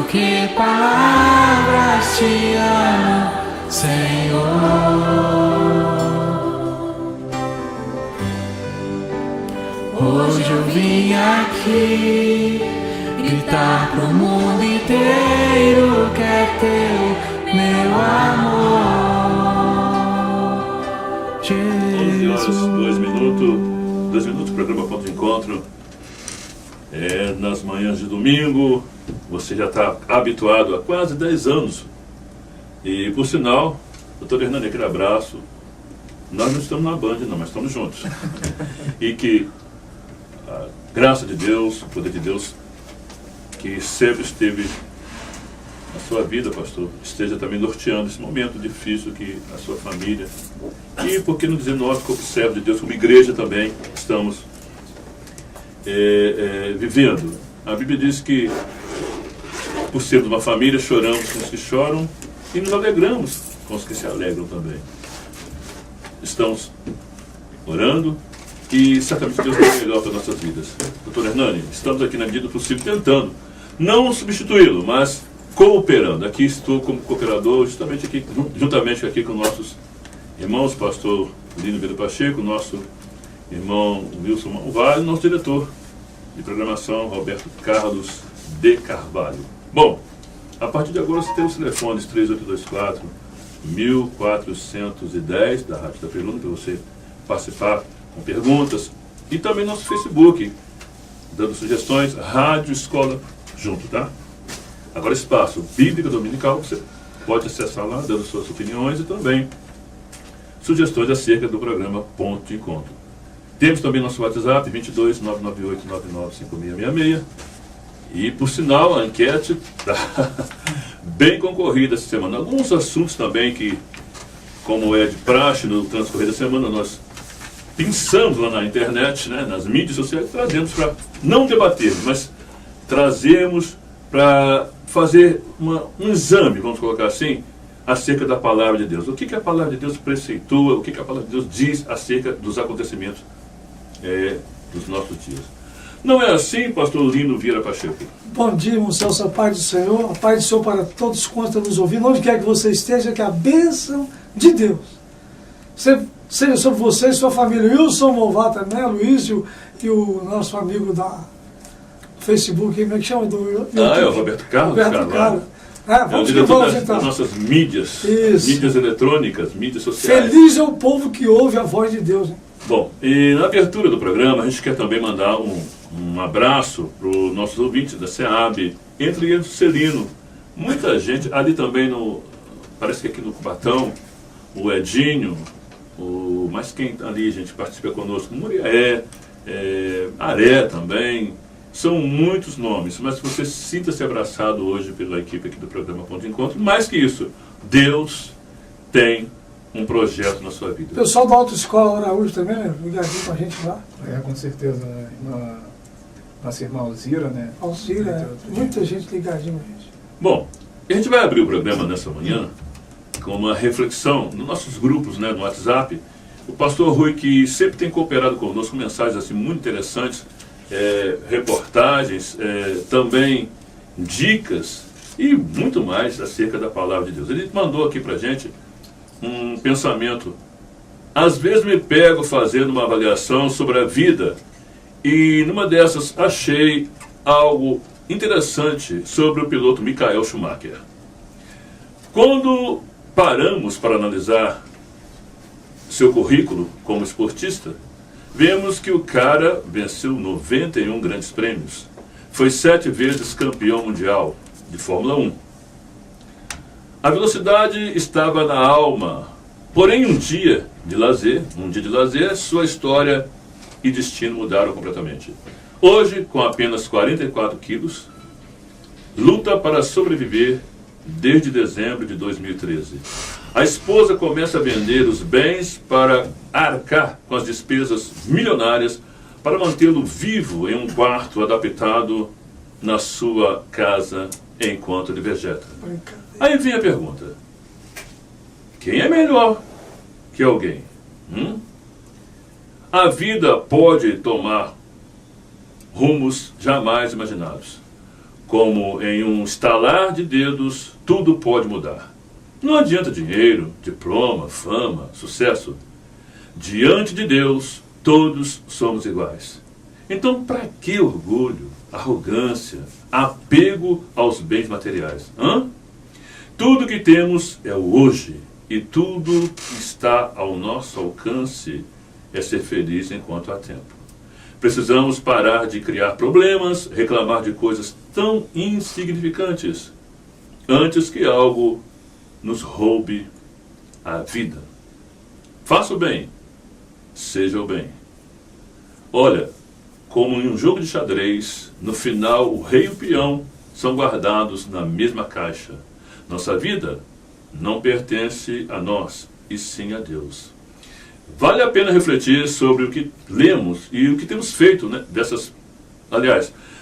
que palavras te amo, Senhor. Hoje eu vim aqui gritar pro mundo inteiro que é teu, meu amor, Jesus. 11 horas, 2 minutos, programa Ponto de Encontro. Nas manhãs de domingo, você já está habituado há quase 10 anos. E, por sinal, doutor Hernani, aquele abraço. Nós não estamos na Band, não, mas estamos juntos. E que a graça de Deus, o poder de Deus, que sempre esteve na sua vida, pastor, esteja também norteando esse momento difícil que a sua família, e por que não dizer nós, como servo de Deus, como igreja também, estamos vivendo. A Bíblia diz que, por sermos uma família, choramos com os que choram e nos alegramos com os que se alegram também. Estamos orando e certamente Deus tem o melhor para nossas vidas. Doutor Hernani, estamos aqui na medida do possível tentando, não substituí-lo, mas cooperando. Aqui estou como cooperador, justamente aqui, juntamente aqui com nossos irmãos, pastor Lino Vieira Pacheco, nosso irmão Wilson Vale, nosso diretor de programação, Roberto Carlos de Carvalho. Bom, a partir de agora você tem os telefones 3824-1410 da Rádio da Peruna, para você participar com perguntas, e também nosso Facebook, dando sugestões, Rádio Escola junto, tá? Agora espaço Bíblica Dominical, você pode acessar lá, dando suas opiniões e também sugestões acerca do programa Ponto de Encontro. Temos também nosso WhatsApp, 22 998 995666. E, por sinal, a enquete está bem concorrida essa semana. Alguns assuntos também que, como é de praxe no transcorrer da semana, nós pensamos lá na internet, né, nas mídias sociais, trazemos para não debatermos, mas trazemos para fazer um exame, vamos colocar assim, acerca da palavra de Deus. O que a palavra de Deus preceitua, o que a palavra de Deus diz acerca dos acontecimentos dos nossos dias. Não é assim, pastor Lino Vieira Pacheco? Bom dia, irmão Celso, a paz do Senhor, a paz do Senhor para todos quantos estão nos ouvindo, onde quer que você esteja, que a bênção de Deus seja sobre você e sua família. Wilson Movato, né, Luiz e o nosso amigo da Facebook, como é que chama? O Roberto Carlos. Roberto Carlos. Vamos que vamos, então. Das nossas mídias, mídias eletrônicas, mídias sociais. Feliz é o povo que ouve a voz de Deus, né? Bom, e na abertura do programa, a gente quer também mandar um abraço para os nossos ouvintes da SEAB, entre eles o Celino. Muita gente, ali também, parece que aqui no Cubatão, o Edinho, mas quem ali, gente, participa conosco, Muriaé, Aré também, são muitos nomes, mas você sinta-se abraçado hoje pela equipe aqui do programa Ponto de Encontro. Mais que isso, Deus tem um projeto na sua vida. O pessoal da Autoescola Araújo também, né? Ligadinho com a gente lá. Com certeza, nossa irmã Alzira, né? Alzira, muita gente ligadinha com a gente. Bom, a gente vai abrir o programa nessa manhã com uma reflexão nos nossos grupos, né, no WhatsApp. O pastor Rui, que sempre tem cooperado conosco com mensagens assim, muito interessantes, reportagens, também dicas e muito mais acerca da palavra de Deus. Ele mandou aqui pra gente um pensamento. Às vezes me pego fazendo uma avaliação sobre a vida e numa dessas achei algo interessante sobre o piloto Michael Schumacher. Quando paramos para analisar seu currículo como esportista, vemos que o cara venceu 91 grandes prêmios, foi 7 vezes campeão mundial de Fórmula 1. A velocidade estava na alma, porém um dia de lazer, sua história e destino mudaram completamente. Hoje, com apenas 44 quilos, luta para sobreviver desde dezembro de 2013. A esposa começa a vender os bens para arcar com as despesas milionárias para mantê-lo vivo em um quarto adaptado na sua casa enquanto ele vegeta. Aí vem a pergunta: quem é melhor que alguém? A vida pode tomar rumos jamais imaginados. como em um estalar de dedos, tudo pode mudar. Não adianta dinheiro, diploma, fama, sucesso. Diante de Deus, todos somos iguais. Então, para que orgulho, arrogância, apego aos bens materiais? Tudo que temos é o hoje, e tudo que está ao nosso alcance é ser feliz enquanto há tempo. Precisamos parar de criar problemas, reclamar de coisas tão insignificantes, antes que algo nos roube a vida. Faça o bem, seja o bem. Olha, como em um jogo de xadrez, no final o rei e o peão são guardados na mesma caixa. Nossa vida não pertence a nós, e sim a Deus. Vale a pena refletir sobre o que lemos e o que temos feito, né,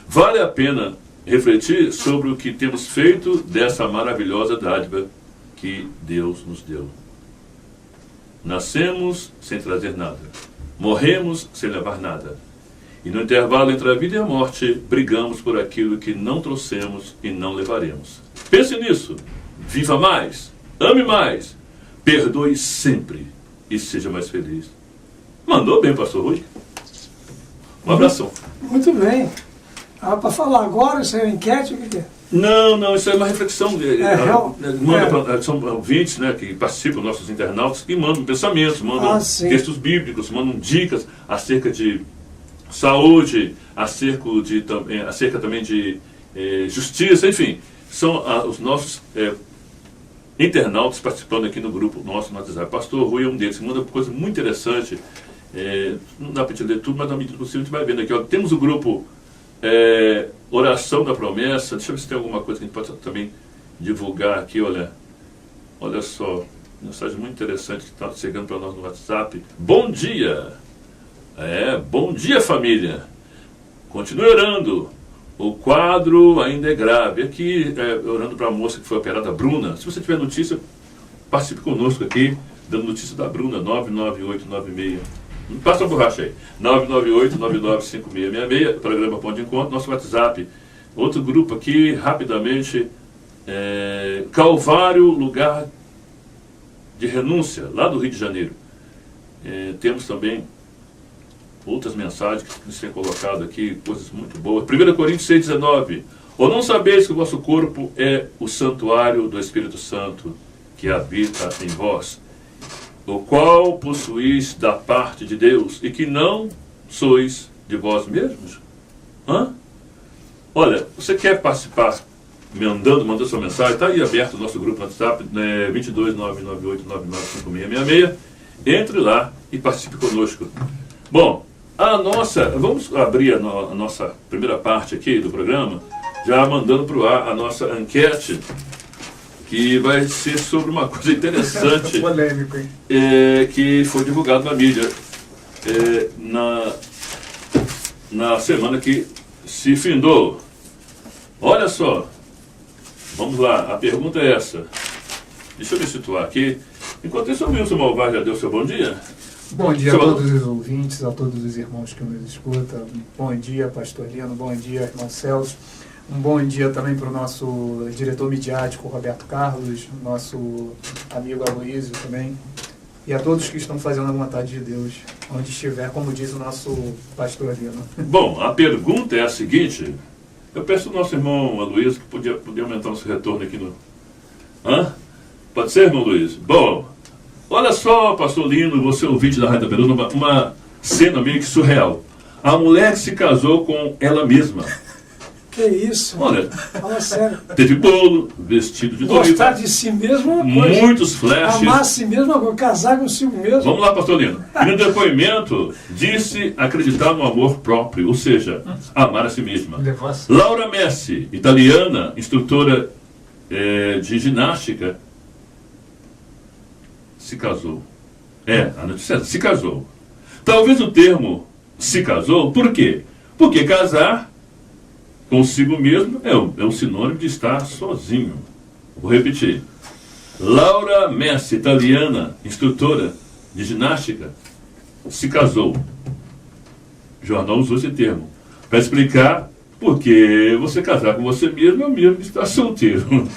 vale a pena refletir sobre o que temos feito dessa maravilhosa dádiva que Deus nos deu. Nascemos sem trazer nada, morremos sem levar nada. E no intervalo entre a vida e a morte, brigamos por aquilo que não trouxemos e não levaremos. Pense nisso. Viva mais, ame mais, perdoe sempre e seja mais feliz. Mandou bem, pastor Rui. Um abração. Muito bem. Para falar agora, isso é uma enquete, o que é? Não, isso é uma reflexão. São ouvintes, né, que participam, nossos internautas, e mandam pensamentos, mandam textos bíblicos, mandam dicas acerca de saúde, acerca também de justiça, enfim. São os nossos internautas participando aqui no grupo nosso no WhatsApp. Pastor Rui é um deles, que manda coisa muito interessante. Não dá para te ler tudo, mas na medida do possível a gente vai vendo aqui. Ó. Temos o grupo Oração da Promessa. Deixa eu ver se tem alguma coisa que a gente pode também divulgar aqui. Olha só, mensagem muito interessante que está chegando para nós no WhatsApp. Bom dia! Bom dia, família! Continue orando. O quadro ainda é grave. Aqui, orando para a moça que foi operada, a Bruna. Se você tiver notícia, participe conosco aqui, dando notícia da Bruna, 99896. Passa a borracha aí. 998-995666, programa Ponto de Encontro, nosso WhatsApp. Outro grupo aqui, rapidamente, Calvário, lugar de renúncia, lá do Rio de Janeiro. Temos também outras mensagens que nos têm colocado aqui, coisas muito boas. 1 Coríntios 6,19. Ou não sabeis que o vosso corpo é o santuário do Espírito Santo, que habita em vós, o qual possuís da parte de Deus, e que não sois de vós mesmos? Olha, você quer participar mandando sua mensagem? Está aí aberto o nosso grupo no WhatsApp, 22998995666. Entre lá e participe conosco. Bom, vamos abrir a nossa primeira parte aqui do programa, já mandando para o ar a nossa enquete, que vai ser sobre uma coisa interessante. Polêmico, hein? Que foi divulgado na mídia na semana que se findou. Olha só, vamos lá, a pergunta é essa. Deixa eu me situar aqui. Enquanto isso, o Wilson Malvar já deu seu bom dia? Bom dia a todos os ouvintes, a todos os irmãos que nos escutam. Bom dia, pastor Lino. Bom dia, irmão Celso. Um bom dia também para o nosso diretor midiático, Roberto Carlos, nosso amigo Aloísio também. E a todos que estão fazendo a vontade de Deus, onde estiver, como diz o nosso pastor Lino. Bom, a pergunta é a seguinte. Eu peço ao nosso irmão Aloísio que podia aumentar nosso retorno aqui no... Pode ser, irmão Luiz? Bom... Olha só, pastor Lino, você ouvinte da Rádio Peruna, uma cena meio que surreal. A mulher se casou com ela mesma. Que isso? Olha, fala sério. Teve bolo, vestido de noiva. Gostar de si mesmo é uma coisa. Muitos flashes. Amar si mesmo é uma coisa. Casar com si mesmo. Vamos lá, pastor Lino. E no depoimento, disse acreditar no amor próprio, ou seja, amar a si mesma. Laura Messi, italiana, instrutora de ginástica, se casou. A notícia se casou. Talvez o termo se casou, por quê? Porque casar consigo mesmo é um sinônimo de estar sozinho. Vou repetir. Laura Messi, italiana, instrutora de ginástica, se casou. O jornal usou esse termo para explicar Porque você casar com você mesmo é o mesmo que estar solteiro.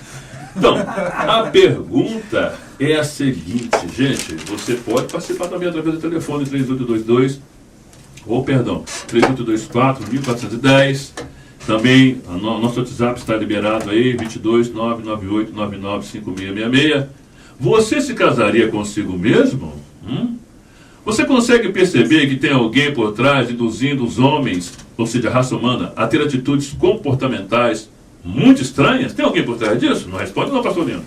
Então, a pergunta é a seguinte, gente, você pode participar também através do telefone 3822, 3824-1410. Também, nosso WhatsApp está liberado aí, 22998995666. Você se casaria consigo mesmo? Você consegue perceber que tem alguém por trás induzindo os homens, ou seja, a raça humana, a ter atitudes comportamentais muito estranhas? Tem alguém por trás disso? Não responde não, pastor Lino.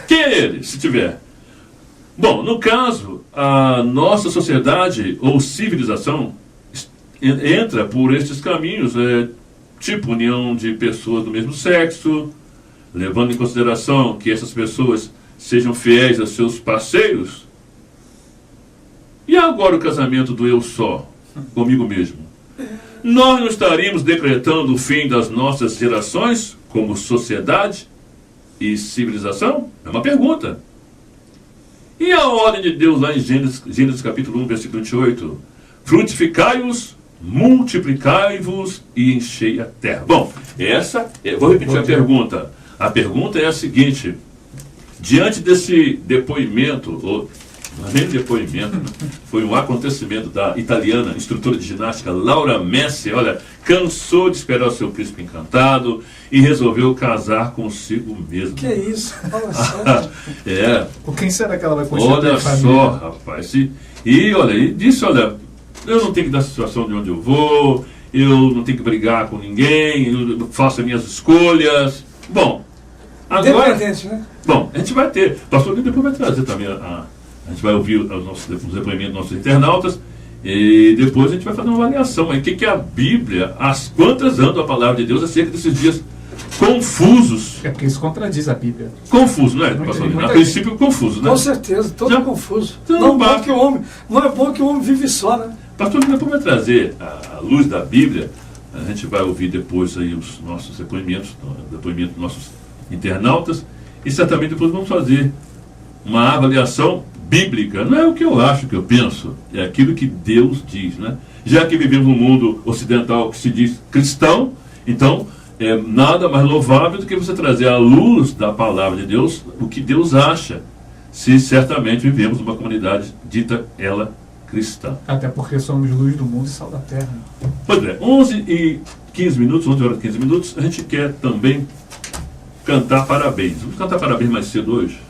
Quem é ele, se tiver? Bom, no caso, a nossa sociedade ou civilização entra por estes caminhos, tipo união de pessoas do mesmo sexo, levando em consideração que essas pessoas sejam fiéis a seus parceiros. E agora o casamento do eu só, comigo mesmo? Nós não estaríamos decretando o fim das nossas gerações como sociedade e civilização? É uma pergunta. E a ordem de Deus lá em Gênesis capítulo 1, versículo 28? Frutificai-os, multiplicai-vos e enchei a terra. Bom, vou repetir a pergunta. A pergunta é a seguinte: diante desse depoimento, não é nem depoimento, né? Foi um acontecimento da italiana, instrutora de ginástica Laura Messi, olha, cansou de esperar o seu príncipe encantado e resolveu casar consigo mesmo. Que isso? Fala sério. Com quem será que ela vai construir? Olha só, rapaz. E disse, olha, eu não tenho que dar a situação de onde eu vou, eu não tenho que brigar com ninguém, eu faço as minhas escolhas. Bom, agora... Independente, né? Bom, a gente vai ter... Pastor Lino depois vai trazer também a gente vai ouvir os depoimentos dos nossos internautas e depois a gente vai fazer uma avaliação. O que é a Bíblia, as quantas andam a palavra de Deus acerca desses dias confusos. É porque isso contradiz a Bíblia. Confuso, não é, pastor Lino? A princípio confuso, né? Com certeza, todo confuso. Então, não é bom que o homem vive só, né? Pastor Lino depois vai trazer a luz da Bíblia. A gente vai ouvir depois aí os nossos depoimentos dos nossos internautas e certamente depois vamos fazer uma avaliação bíblica. Não é o que eu acho, que eu penso, é aquilo que Deus diz, né? Já que vivemos num mundo ocidental que se diz cristão, então é nada mais louvável do que você trazer à luz da palavra de Deus o que Deus acha, se certamente vivemos numa comunidade dita ela cristã. Até porque somos luz do mundo e sal da terra. Pois é, 11 horas e 15 minutos, a gente quer também cantar parabéns. Vamos cantar parabéns mais cedo hoje?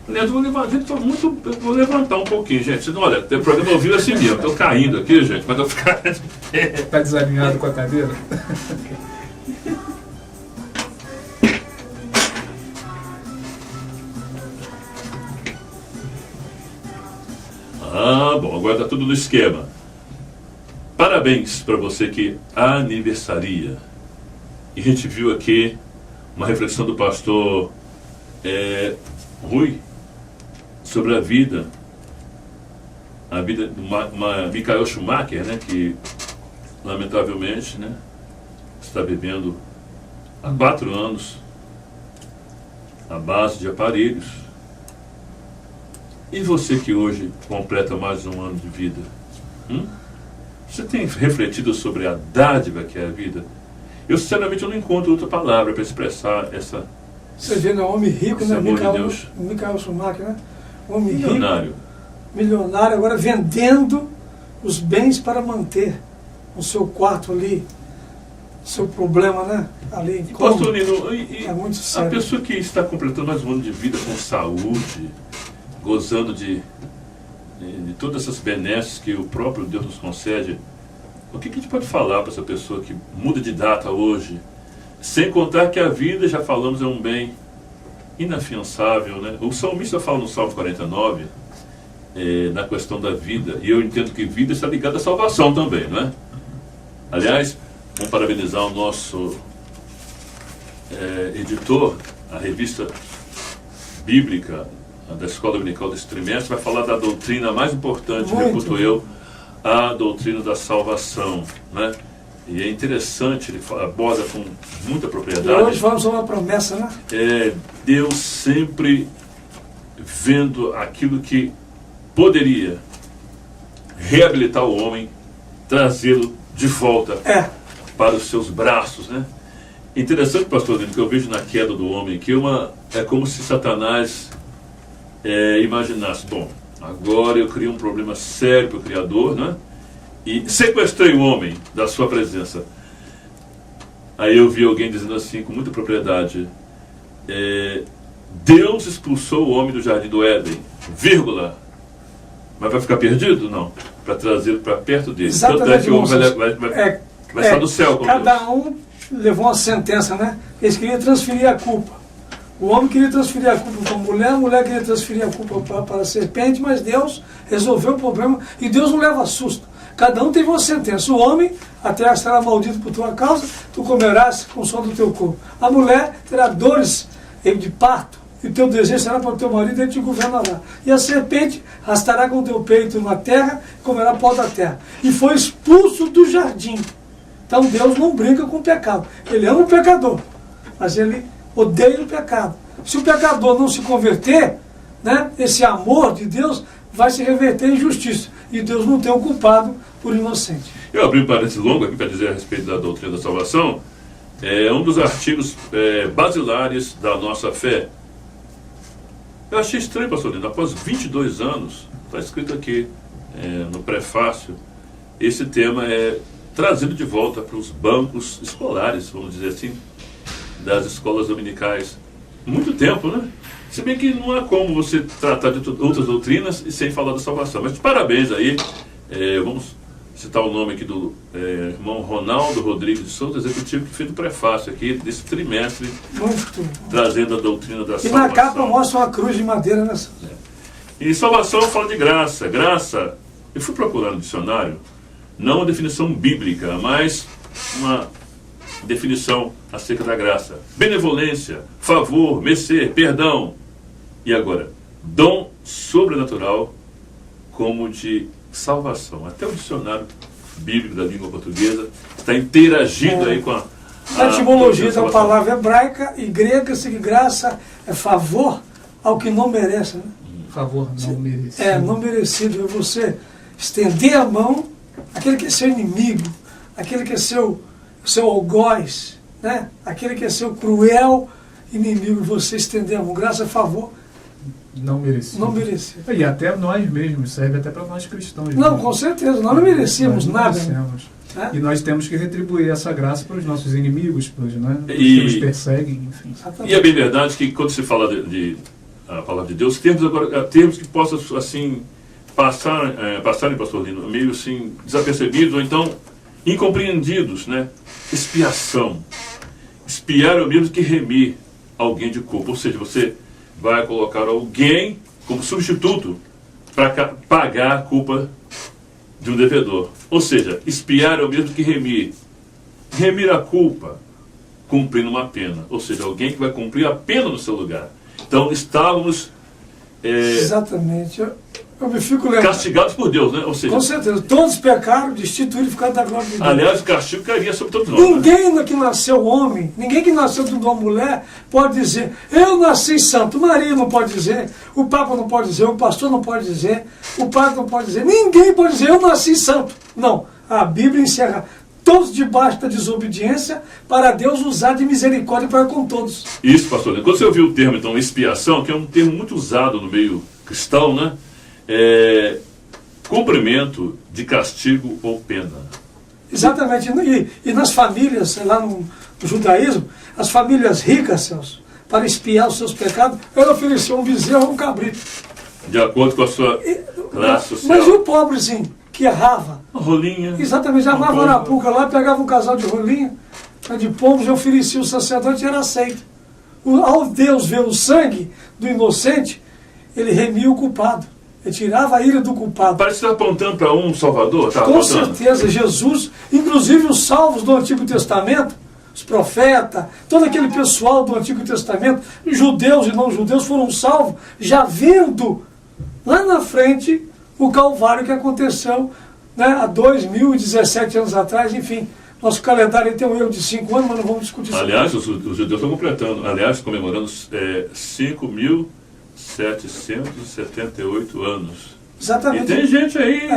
Aliás, vou levantar um pouquinho, gente. Olha, tem programa ao vivo assim mesmo. Estou caindo aqui, gente, mas eu ficar. Está desalinhado com a cadeira? Bom, agora está tudo no esquema. Parabéns para você que aniversaria. E a gente viu aqui uma reflexão do pastor Rui sobre a vida de Michael Schumacher, né, que lamentavelmente, né, está vivendo há 4 anos à base de aparelhos. E você que hoje completa mais um ano de vida, você tem refletido sobre a dádiva que é a vida? Eu sinceramente não encontro outra palavra para expressar essa. Você vê, né? Homem rico, né? De Michael Schumacher, né? Homem milionário. Rico, milionário, agora vendendo os bens para manter o seu quarto ali, seu problema, né? Ali. Pastor Lino, é muito sério. A pessoa que está completando mais um ano de vida com saúde, gozando de todas essas benesses que o próprio Deus nos concede, o que a gente pode falar para essa pessoa que muda de data hoje? Sem contar que a vida, já falamos, é um bem inafiançável, né? O salmista fala no Salmo 49, na questão da vida, e eu entendo que vida está ligada à salvação também, não é? Aliás, vamos parabenizar o nosso editor, a revista bíblica da Escola Dominical desse trimestre, vai falar da doutrina mais importante, reputo eu, a doutrina da salvação, né? E é interessante, ele aborda com muita propriedade. E hoje vamos a uma promessa, né? Deus sempre vendo aquilo que poderia reabilitar o homem, trazê-lo de volta É. para os seus braços, né? Interessante, pastor Lino, que eu vejo na queda do homem que é como se Satanás imaginasse, bom, agora eu criei um problema sério para o Criador, né? E sequestrei o homem da sua presença. Aí eu vi alguém dizendo assim, com muita propriedade, Deus expulsou o homem do jardim do Éden, vírgula, mas vai ficar perdido? Não, para trazê-lo para perto dele. Exatamente, Tanto é que o homem irmãos. vai estar do céu com Deus. Cada um levou uma sentença, né? Eles queriam transferir a culpa. O homem queria transferir a culpa para a mulher queria transferir a culpa para a serpente, mas Deus resolveu o problema e Deus não leva susto. Cada um teve uma sentença. O homem, a terra será maldita por tua causa, tu comerás com o som do teu corpo. A mulher terá dores de parto, e o teu desejo será para o teu marido, ele te governará. E a serpente arrastará com o teu peito na terra, e comerá pó da terra. E foi expulso do jardim. Então Deus não brinca com o pecado. Ele ama o pecador, mas ele odeia o pecado. Se o pecador não se converter, né, esse amor de Deus vai se reverter em justiça. E Deus não tem o culpado por inocente. Eu abri um parênteses longo aqui para dizer a respeito da doutrina da salvação. É um dos artigos basilares da nossa fé. Eu achei estranho, pastor Lino, após 22 anos, está escrito aqui no prefácio, esse tema é trazido de volta para os bancos escolares, vamos dizer assim, das escolas dominicais. Muito tempo, né? Se bem que não há como você tratar de outras doutrinas e sem falar da salvação. Mas parabéns aí, vamos citar o nome aqui do irmão Ronaldo Rodrigues de Souza, executivo, que fez o prefácio aqui desse trimestre, trazendo a doutrina da salvação. E na capa mostra uma cruz de madeira nessa. E salvação fala de graça. Graça, eu fui procurar no dicionário, não uma definição bíblica, mas uma definição acerca da graça. Benevolência, favor, mercê, perdão. E agora, dom sobrenatural como de salvação. Até o dicionário bíblico da língua portuguesa está interagindo aí com a etimologia da palavra hebraica e grega, se graça é favor ao que não merece. Né? Favor não merecido. Não merecido. É você estender a mão àquele que é seu inimigo, aquele que é seu algoz, né? Aquele que é seu cruel inimigo, você estender a mão. Graça é favor não merecido. Não merecido. E até nós mesmos, serve até para nós cristãos. Não, né? Com certeza, nós não merecíamos nada. Merecemos. Né? E nós temos que retribuir essa graça para os nossos inimigos, para os que nos perseguem, enfim. E é bem verdade que quando se fala de a palavra de Deus, termos que possam assim passarem, pastor Lino, meio assim desapercebidos ou então incompreendidos, né? Expiação. Expiar é o mesmo que remir alguém de culpa, ou seja, você vai colocar alguém como substituto para pagar a culpa de um devedor. Ou seja, expiar é o mesmo que remir. Remir a culpa, cumprindo uma pena. Ou seja, alguém que vai cumprir a pena no seu lugar. Então, estávamos exatamente. Eu me fico lembrando. Castigados por Deus, né? Ou seja, com certeza. Todos pecaram, destituídos, ficaram da glória de Deus. Aliás, o castigo cairia sobre todos nós. Ninguém que nasceu homem, ninguém que nasceu de uma mulher pode dizer, eu nasci santo. Maria não pode dizer, o Papa não pode dizer, o pastor não pode dizer, o padre não pode dizer, ninguém pode dizer, eu nasci santo. Não. A Bíblia encerra todos debaixo da desobediência para Deus usar de misericórdia para com todos. Isso, pastor. Quando você ouviu o termo, então, expiação, que é um termo muito usado no meio cristão, né? Cumprimento de castigo ou pena. Exatamente. E nas famílias, lá no judaísmo, as famílias ricas, Celso, para expiar os seus pecados, ela ofereceu um bezerro ou um cabrito. De acordo com a sua classe social. Mas e o pobrezinho, que errava? Uma rolinha. Exatamente, armava na arapuca lá, pegava um casal de rolinha, de pombos, e oferecia o sacerdote e era aceito. Ao Deus ver o sangue do inocente, ele remia o culpado. Ele tirava a ira do culpado. Parece que está apontando para um Salvador. Tá com apontando. certeza, Jesus, inclusive os salvos do Antigo Testamento, os profetas, todo aquele pessoal do Antigo Testamento, judeus e não judeus, foram salvos, já vendo lá na frente o Calvário que aconteceu, né, há 2017 anos atrás, enfim. Nosso calendário tem um erro de 5 anos, mas não vamos discutir isso. Aliás, os judeus estão completando, comemorando 5.778 anos Exatamente. E tem gente aí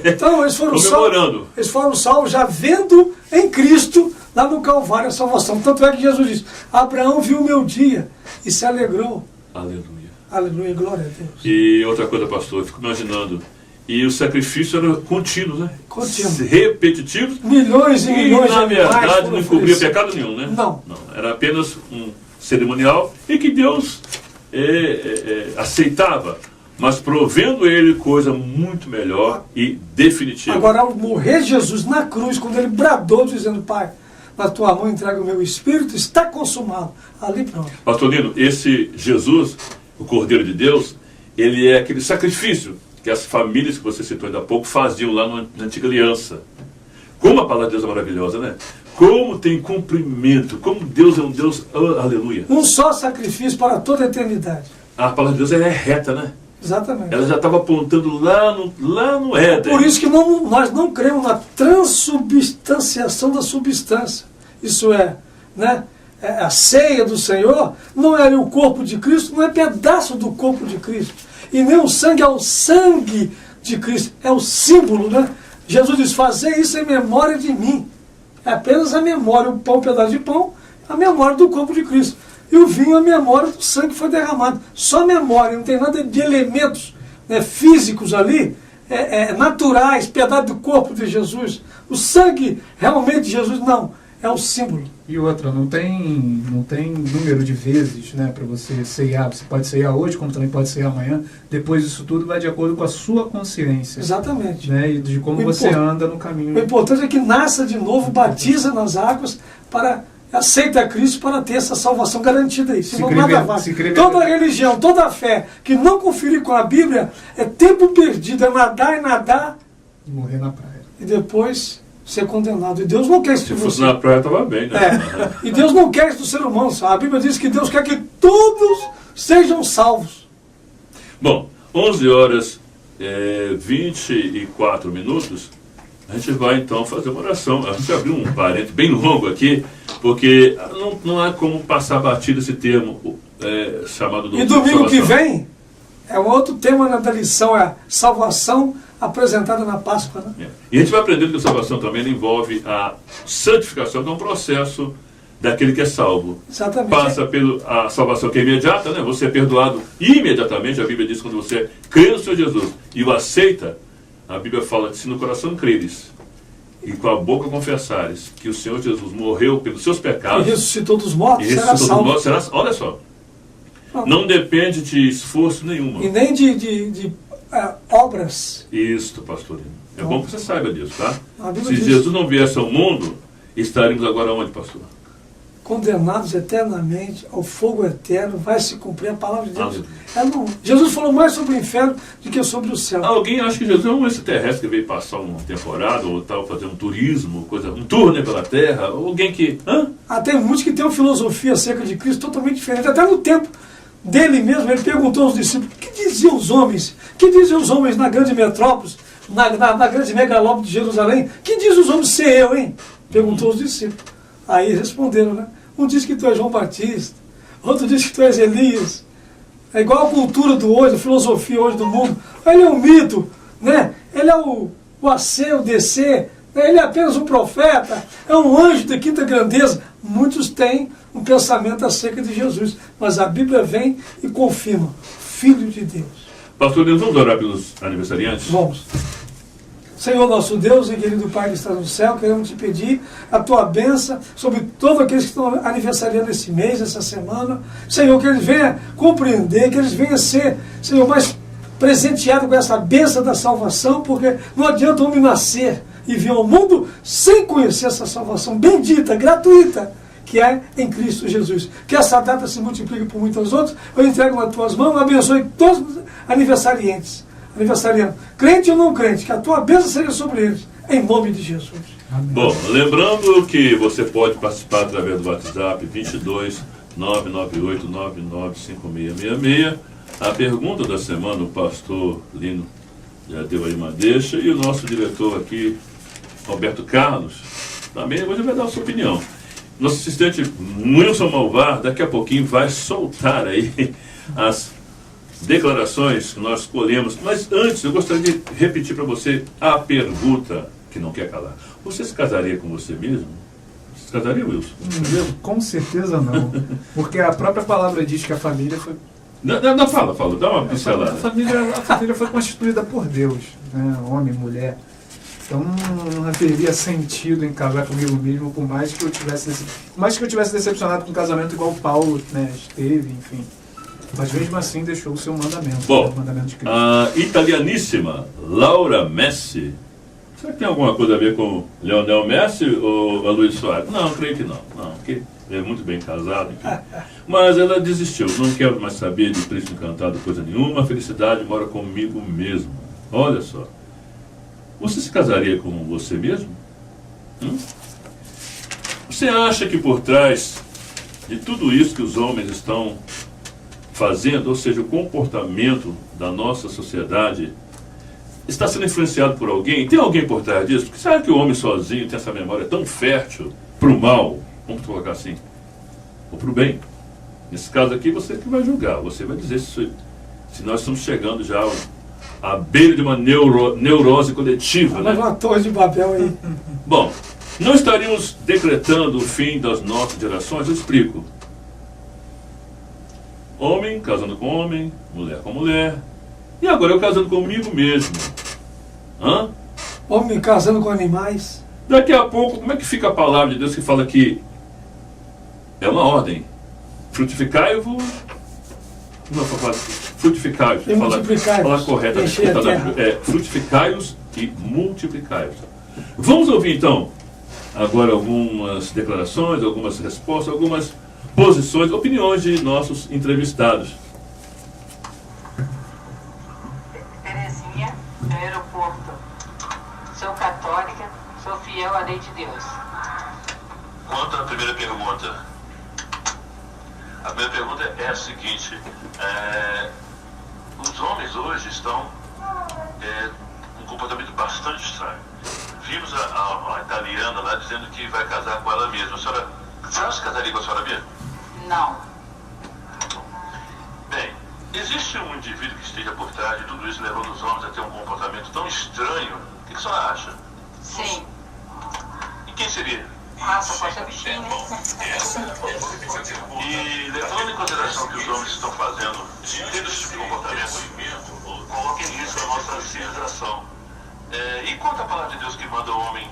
Então eles foram comemorando. salvos já vendo em Cristo, lá no Calvário, a salvação. Tanto é que Jesus diz, Abraão viu o meu dia e se alegrou. Aleluia. Aleluia, glória a Deus. E outra coisa, pastor, eu fico imaginando, e o sacrifício era contínuo, né? Contínuo. Repetitivos. Milhões e milhões na de animais verdade foram não encobria oferecidos. pecado nenhum, né? Não. Era apenas um cerimonial e que Deus aceitava, mas provendo ele coisa muito melhor e definitiva. Agora, ao morrer Jesus na cruz, quando ele bradou dizendo, Pai, na tua mão entrega o meu espírito, está consumado. Ali pronto. Pastor Lino, esse Jesus, o Cordeiro de Deus, ele é aquele sacrifício que as famílias que você citou ainda há pouco faziam lá na antiga aliança. Como a palavra de Deus é maravilhosa, né? Como tem cumprimento, como Deus é um Deus, aleluia. Um só sacrifício para toda a eternidade. A palavra de Deus ela é reta, né? Exatamente. Ela já estava apontando lá no Éden. Por isso que nós não cremos na transubstanciação da substância. Isso é, né? A ceia do Senhor não é o corpo de Cristo, não é pedaço do corpo de Cristo. E nem o sangue é o sangue de Cristo, é o símbolo, né? Jesus diz, fazer isso em memória de mim. É apenas a memória, o pão, um pedaço de pão, a memória do corpo de Cristo. E o vinho, a memória do sangue que foi derramado. Só memória, não tem nada de elementos, né, físicos ali, naturais, pedaço do corpo de Jesus. O sangue realmente de Jesus, não, é o símbolo. E outra, não tem número de vezes, né, para você ceiar. Você pode ceiar hoje, como também pode ceiar amanhã. Depois isso tudo vai de acordo com a sua consciência. Exatamente. Né, e de como você anda no caminho. O importante é que nasça de novo, batiza nas águas, aceita a Cristo para ter essa salvação garantida aí. Se toda religião, toda fé que não conferir com a Bíblia é tempo perdido, é nadar e morrer na praia. E depois ser condenado. E Deus não quer isso de você. Se fosse na praia, estava bem, né? E Deus não quer isso do ser humano, sabe? A Bíblia diz que Deus quer que todos sejam salvos. Bom, 11 horas 24 minutos, a gente vai então fazer uma oração. A gente abriu um parênteses bem longo aqui, porque não há como passar batido esse termo chamado do. E domingo que vem é um outro tema da lição, é a salvação apresentada na Páscoa, né? E a gente vai aprender que a salvação também envolve a santificação, que é um processo daquele que é salvo. Exatamente. Passa pela salvação que é imediata, né? Você é perdoado imediatamente. A Bíblia diz que quando você crê no Senhor Jesus e o aceita, a Bíblia fala que se no coração creres e com a boca confessares que o Senhor Jesus morreu pelos seus pecados e ressuscitou dos mortos, será salvo. Olha só, não depende de esforço nenhum. E nem de obras. Isso, pastorino. É bom que você saiba disso, tá? Se diz, Jesus não viesse ao mundo, estaríamos agora onde, pastor? Condenados eternamente ao fogo eterno, vai se cumprir a palavra de Deus. Jesus falou mais sobre o inferno do que sobre o céu. Alguém acha que Jesus é um extraterrestre que veio passar uma temporada, ou tal, fazer um turismo, um tour, né, pela terra, ou alguém que... Tem muitos que têm uma filosofia acerca de Cristo totalmente diferente. Até no tempo dele mesmo, ele perguntou aos discípulos, o que diziam os homens? O que dizem os homens na grande metrópole, na grande megalópole de Jerusalém? O que dizem os homens ser eu, hein? Perguntou aos discípulos. Aí responderam, né? Um diz que tu és João Batista, outro diz que tu és Elias. É igual a cultura do hoje, a filosofia hoje do mundo. Ele é um mito, né? Ele é o AC, o DC, né? Ele é apenas um profeta, é um anjo de quinta grandeza. Muitos têm um pensamento acerca de Jesus, mas a Bíblia vem e confirma, Filho de Deus. Pastor, vamos orar pelos aniversariantes? Vamos. Senhor nosso Deus e querido Pai que está no céu, queremos te pedir a tua bênção sobre todos aqueles que estão aniversariando esse mês, essa semana. Senhor, que eles venham compreender, que eles venham ser, Senhor, mais presenteados com essa bênção da salvação, porque não adianta o homem nascer e vir ao mundo sem conhecer essa salvação bendita, gratuita, que é em Cristo Jesus. Que essa data se multiplique por muitas outras. Eu entrego nas tuas mãos, abençoe todos os aniversariantes, crente ou não crente, que a tua bênção seja sobre eles, em nome de Jesus. Amém. Bom, lembrando que você pode participar através do WhatsApp 22 998 995666. A pergunta da semana, o pastor Lino já deu aí uma deixa, e o nosso diretor aqui, Roberto Carlos, também hoje vai dar a sua opinião. Nosso assistente Wilson Malvar, daqui a pouquinho, vai soltar aí as declarações que nós escolhemos. Mas antes, eu gostaria de repetir para você a pergunta que não quer calar. Você se casaria com você mesmo? Você se casaria, Wilson? Com certeza não. Porque a própria palavra diz que a família foi... Não, fala, dá uma pincelada. A família foi constituída por Deus, né? Homem, mulher. Então não haveria sentido em casar comigo mesmo, por mais que eu tivesse decepcionado com um casamento igual Paulo, né, esteve, enfim. Mas mesmo assim deixou o seu mandamento. Bom, o mandamento de Cristo. a italianíssima Laura Messi, será que tem alguma coisa a ver com Lionel Messi ou a Luiz Soares? Não, creio que não. Não, porque ele é muito bem casado, enfim. Mas ela desistiu. Não quero mais saber de príncipe encantado, coisa nenhuma. A felicidade mora comigo mesmo. Olha só. Você se casaria com você mesmo? Você acha que por trás de tudo isso que os homens estão fazendo, ou seja, o comportamento da nossa sociedade, está sendo influenciado por alguém? Tem alguém por trás disso? Porque será que o homem sozinho tem essa memória tão fértil para o mal, vamos colocar assim, ou para o bem? Nesse caso aqui, você que vai julgar, você vai dizer se nós estamos chegando já à beira de uma neurose coletiva, né? Uma torre de Babel aí. Bom, não estaríamos decretando o fim das nossas gerações? Eu explico. Homem casando com homem, mulher com mulher. E agora eu casando comigo mesmo. Hã? Homem casando com animais. Daqui a pouco, como é que fica a palavra de Deus que fala que é uma ordem? Frutificai-vos. Não, frutificai-vos. E multiplicai-vos. Fala correta. Encher a terra. Frutificai-os e multiplicai-os. Vamos ouvir então agora algumas declarações, algumas respostas, algumas posições, opiniões de nossos entrevistados. Terezinha, do aeroporto. Sou católica, sou fiel à lei de Deus. Quanto à primeira pergunta, a primeira pergunta é a seguinte: os homens hoje estão um comportamento bastante estranho. Vimos a italiana lá dizendo que vai casar com ela mesma. A senhora se casaria com a senhora mesma? Não. Bem, existe um indivíduo que esteja por trás de tudo isso, levando os homens a ter um comportamento tão estranho? O que a senhora acha? Sim. E quem seria? Nossa, pode ser bichinho, né? E levando em consideração que os homens estão fazendo, tendo esse tipo de comportamento, coloca em risco a nossa civilização. E quanto à palavra de Deus que manda o homem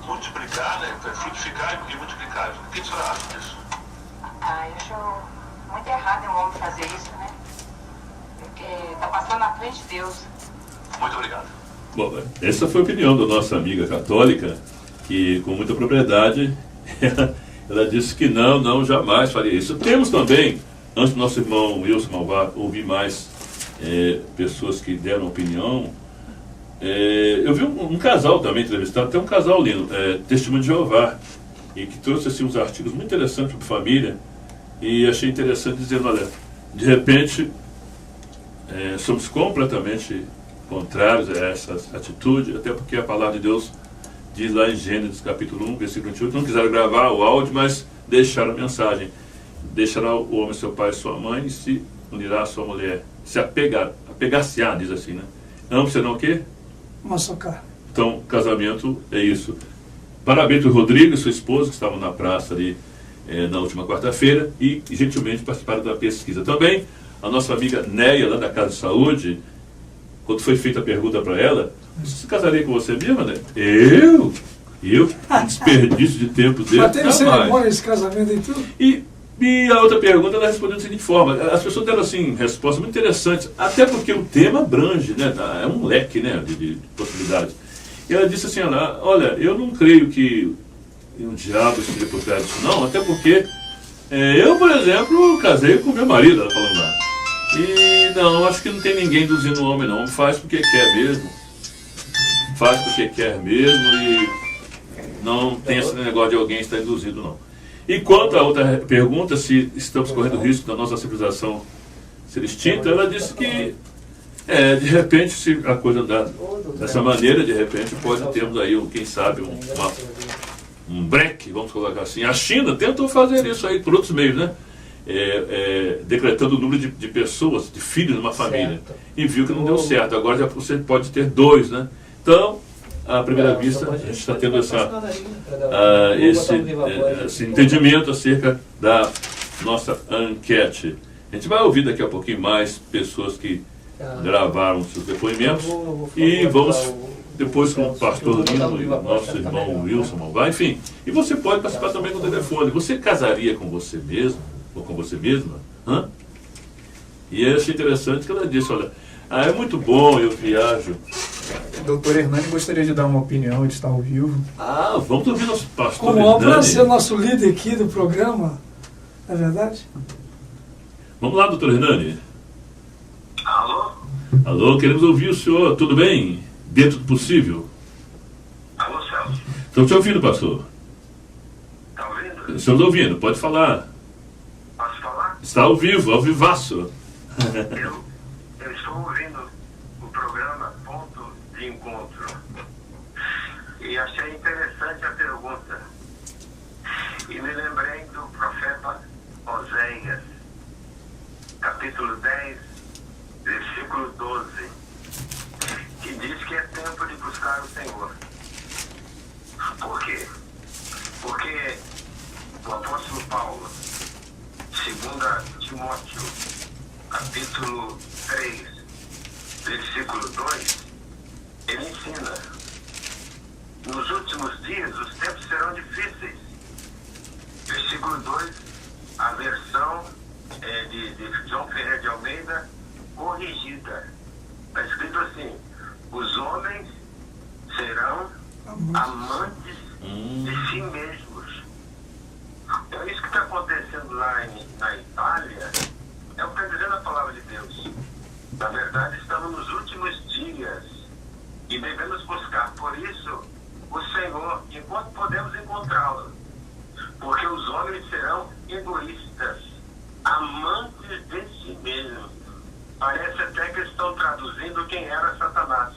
multiplicar, né? Frutificar e multiplicar. O que a senhora acha disso? Eu acho muito errado um homem fazer isso, né? Porque tá passando na frente de Deus. Muito obrigado. Bom, essa foi a opinião da nossa amiga católica, que com muita propriedade ela disse que não, jamais faria isso. Temos também, antes do nosso irmão Wilson Malvar ouvir mais pessoas que deram opinião, eu vi um casal também entrevistado, tem um casal lindo, Testemunho de Jeová, e que trouxe assim, uns artigos muito interessantes para a família, e achei interessante dizendo, olha, de repente somos completamente contrários a essa atitude, até porque a palavra de Deus diz lá em Gênesis capítulo 1, versículo 28, não quiseram gravar o áudio, mas deixaram a mensagem: deixará o homem seu pai e sua mãe e se unirá à sua mulher, se apegar-se-á, diz assim, né? Ambos serão o quê? Uma só carne. Então, casamento é isso. Parabéns para o Rodrigo e sua esposa, que estavam na praça ali na última quarta-feira e gentilmente participaram da pesquisa. Também a nossa amiga Neia, lá da Casa de Saúde, quando foi feita a pergunta para ela: você se casaria com você mesma, né? Eu? Um desperdício de tempo dele. Mas teve cerimônia esse casamento e tudo? E a outra pergunta ela respondeu da seguinte forma: as pessoas deram assim respostas muito interessantes, até porque o tema abrange, né? É um leque, né, de possibilidades. E ela disse assim: olha, eu não creio que um diabo esteja por trás disso, não, até porque eu, por exemplo, casei com meu marido, ela falando lá. E não, acho que não tem ninguém induzindo o homem, não. Faz porque quer mesmo. Faz porque quer mesmo e não tem esse negócio de alguém estar induzido, não. E quanto à outra pergunta, se estamos correndo risco da nossa civilização ser extinta, ela disse que, de repente, se a coisa andar dessa maneira, de repente pode termos aí, quem sabe, um break, vamos colocar assim. A China tentou fazer isso aí por outros meios, né? decretando o número de pessoas, de filhos numa família. Certo. E viu que não deu certo. Agora já você pode ter 2, né? Então, à primeira vista, a gente está tendo esse entendimento acerca da nossa enquete. A gente vai ouvir daqui a pouquinho mais pessoas que gravaram seus depoimentos e vamos depois com o pastor Lino e o nosso irmão Wilson Malvar, enfim. E você pode participar também com o telefone. Você casaria com você mesmo ou com você mesma? Hã? E eu achei interessante que ela disse, olha, é muito bom, eu viajo. Doutor Hernani gostaria de dar uma opinião, ele está ao vivo. Vamos ouvir nosso pastor Como é para ser Hernani. nosso líder aqui do programa, não é verdade? Vamos lá, doutor Hernani. Alô? Alô, queremos ouvir o senhor, tudo bem? Dentro do possível? Alô, Celso? Estamos te ouvindo, pastor. Tá ouvindo? Estamos ouvindo, pode falar. Posso falar? Está ao vivo, ao vivaço. Eu estou ouvindo o programa Ponto de Encontro e achei interessante a pergunta e me lembrei do profeta Oséias, capítulo 10, versículo 12, que diz que é tempo de buscar o Senhor. Por quê? Porque o apóstolo Paulo, 2 Timóteo, capítulo 3, versículo 2, ele ensina: nos últimos dias os tempos serão difíceis. Versículo 2, a versão de João Ferreira de Almeida, corrigida. Está escrito assim: os homens serão amantes de si mesmos. Então isso que está acontecendo lá na Itália é o que está dizendo a palavra de Deus. Na verdade, estamos nos últimos dias e devemos buscar, por isso, o Senhor, enquanto podemos encontrá-lo. Porque os homens serão egoístas, amantes de si mesmos. Parece até que estão traduzindo quem era Satanás.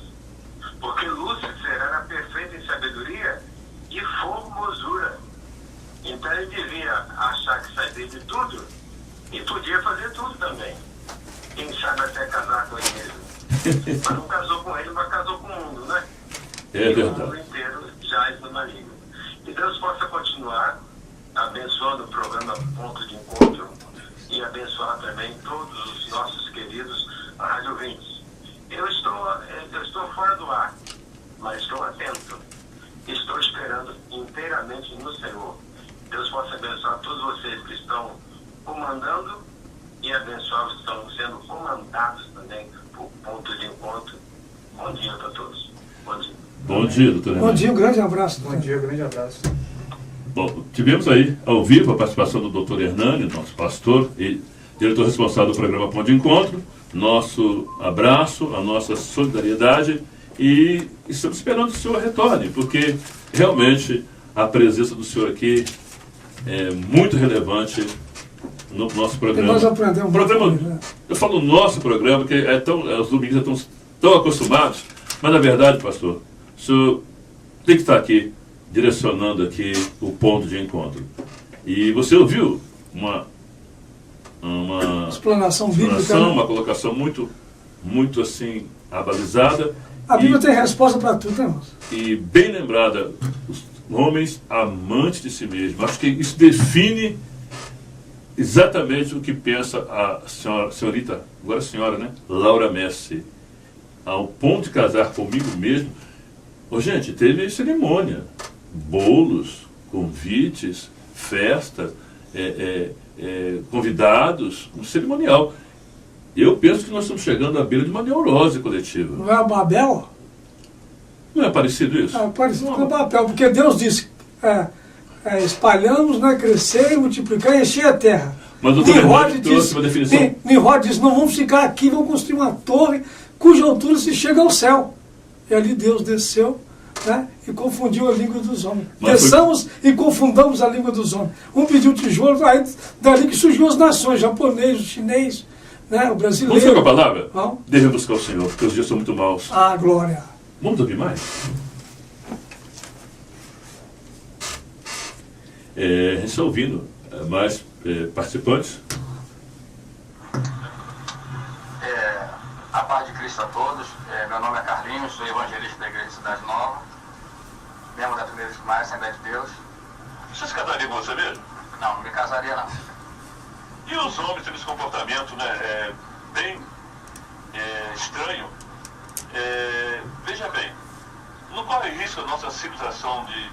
Porque Lúcifer era perfeito em sabedoria e formosura. Então ele devia achar que sabia de tudo e podia fazer tudo também. Quem sabe até casar com ele mesmo. Mas não casou com ele, mas casou com o mundo, né? É E o verdade. mundo inteiro já é do maligno. Que Deus possa continuar abençoando o programa Ponto de Encontro e abençoar também todos os nossos queridos rádio ouvintes. Eu estou fora do ar, mas estou atento. Estou esperando inteiramente no Senhor. Deus possa abençoar todos vocês que estão comandando e abençoar os que estão sendo comandados também por Ponto de Encontro. Bom dia para todos. Bom dia. Bom dia, doutor Hernani. Bom dia, um grande abraço. Bom dia, grande abraço. Bom, tivemos aí, ao vivo, a participação do doutor Hernani, nosso pastor e diretor responsável do programa Ponto de Encontro. Nosso abraço, a nossa solidariedade e estamos esperando que o senhor retorne, porque realmente a presença do senhor aqui é muito relevante no nosso E programa. nós aprendemos Programa, muito, né? eu falo nosso programa, porque os domingos estão tão acostumados, mas na verdade, pastor, o senhor tem que estar aqui, direcionando aqui o ponto de encontro. E você ouviu uma Explanação bíblica. explanação, Né? uma colocação muito assim, abalizada. A Bíblia e, tem resposta para tudo, né, irmãos? e bem lembrada, os homens amantes de si mesmos. Acho que isso define exatamente o que pensa a senhorita, agora a senhora, né? Laura Messi. Ao ponto de casar comigo mesmo. Gente, teve cerimônia, bolos, convites, festas, convidados, um cerimonial. Eu penso que nós estamos chegando à beira de uma neurose coletiva. Não é a Babel? Não é parecido isso? É parecido com a Babel, porque Deus disse, espalhamos, né, crescer, multiplicar e encher a terra. Mas o doutor Hernani trouxe uma definição. Nimrod disse, não vamos ficar aqui, vamos construir uma torre cuja altura se chega ao céu. E ali Deus desceu, né, e confundiu a língua dos homens. Mas Desçamos e confundamos a língua dos homens. Um pediu tijolo, aí dali que surgiu as nações, japonês, o chinês, né, o brasileiro. Vamos ficar com a palavra? Vamos. Deixa eu buscar o Senhor, porque os dias são muito maus. Ah, glória. Vamos ouvir mais? A gente está ouvindo mais participantes sou evangelista da Igreja de Cidade Nova, membro da Primeira de Maio, Assembleia de Deus. Você se casaria com você mesmo? Não, não me casaria não. E os homens têm esse comportamento, né, bem estranho. Veja bem, não corre risco a nossa civilização de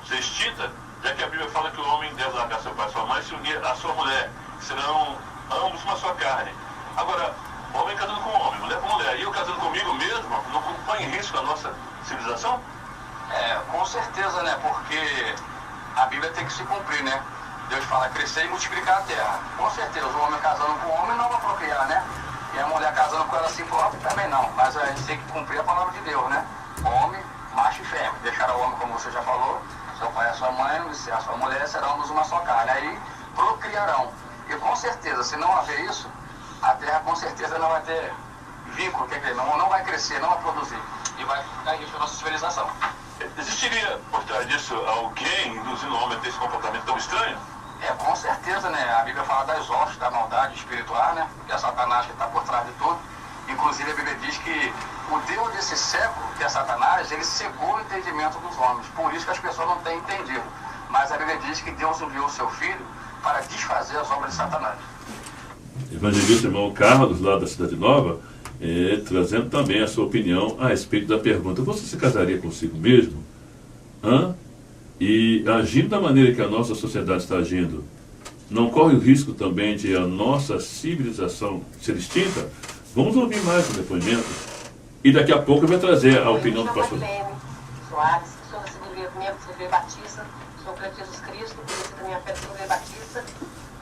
ser extinta, já que a Bíblia fala que o homem deve largar seu pai e sua mãe e se unir à sua mulher, que serão ambos uma só carne. Agora, homem casando com homem, mulher com mulher, e eu casando comigo mesmo, não põe em risco a nossa civilização? Com certeza, né? Porque a Bíblia tem que se cumprir, né? Deus fala crescer e multiplicar a terra. Com certeza, o homem casando com o homem não vai procriar, né? E a mulher casando com ela assim própria também não. Mas a gente tem que cumprir a palavra de Deus, né? Homem, macho e fêmea. Deixar o homem, como você já falou, seu pai e a sua mãe, e a sua mulher serão ambos uma só carne. Aí procriarão. E com certeza, se não haver isso, a terra com certeza não vai ter vínculo, quer dizer, não vai crescer, não vai produzir. E vai ficar em risco a nossa civilização. Existiria por trás disso alguém induzindo o homem a ter esse comportamento tão estranho? Com certeza, né? A Bíblia fala das hostes, da maldade espiritual, né? Que é Satanás que está por trás de tudo. Inclusive a Bíblia diz que o Deus desse século, que é Satanás, ele cegou o entendimento dos homens. Por isso que as pessoas não têm entendido. Mas a Bíblia diz que Deus enviou o seu Filho para desfazer as obras de Satanás. Evangelista irmão Carlos, lá da Cidade Nova, trazendo também a sua opinião a respeito da pergunta: você se casaria consigo mesmo? E agindo da maneira que a nossa sociedade está agindo, não corre o risco também de a nossa civilização ser extinta? Vamos ouvir mais um depoimento e daqui a pouco eu vou trazer a opinião do pastor. Soares, sou da Segunda Membro da Igreja Batista, sou crente de Jesus Cristo, conheci da minha fé da Segunda Batista.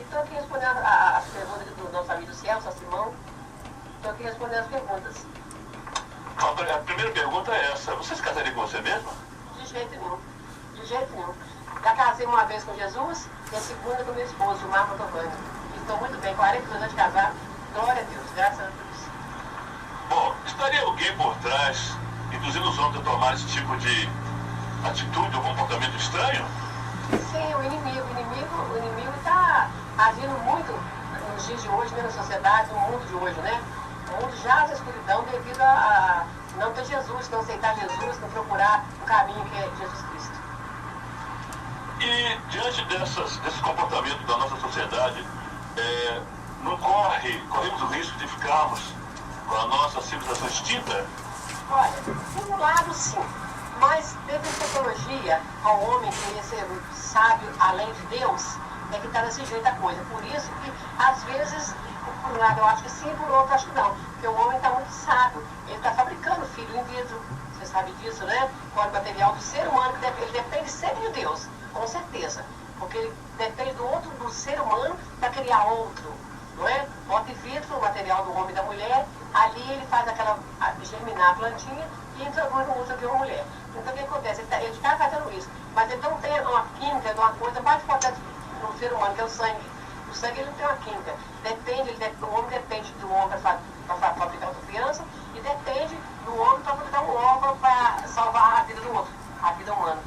E estou aqui respondendo as perguntas do nosso amigo Celso, Simão. Estou aqui respondendo as perguntas. A primeira pergunta é essa: você se casaria com você mesma? De jeito nenhum. De jeito nenhum. Já casei uma vez com Jesus e a segunda com meu esposo, o Marco Mantovani. Estou muito bem, 42 anos de casado. Glória a Deus, graças a Deus. Bom, estaria alguém por trás induzindo os homens a tomar esse tipo de atitude ou comportamento estranho? Sim, o inimigo está agindo muito nos dias de hoje, né, na sociedade, no mundo de hoje, né? O mundo jaz a escuridão devido a não ter Jesus, não aceitar Jesus, não procurar o caminho que é Jesus Cristo. E diante desse comportamento da nossa sociedade, não corremos o risco de ficarmos com a nossa civilização extinta? Olha, por um lado sim, mas devido à tecnologia, ao homem querer ser sábio além de Deus, é que está desse jeito a coisa. Por isso que, às vezes, por um lado eu acho que sim, por outro eu acho que não. Porque o homem está muito sábio, ele está fabricando filho em vidro, você sabe disso, né? Com o material do ser humano, que ele depende sempre de Deus, com certeza. Porque ele depende do ser humano para criar outro, não é? Bota em vidro o material do homem e da mulher, ali ele faz germinar a plantinha e introduz no útero de uma mulher. Então o que acontece? Ele está fazendo isso, mas ele não tem uma química, uma coisa mais importante no ser humano, que é o sangue. O sangue ele não tem uma química. O homem depende do homem para fabricar outra criança e depende do homem para fabricar um órgão para salvar a vida do outro, a vida humana.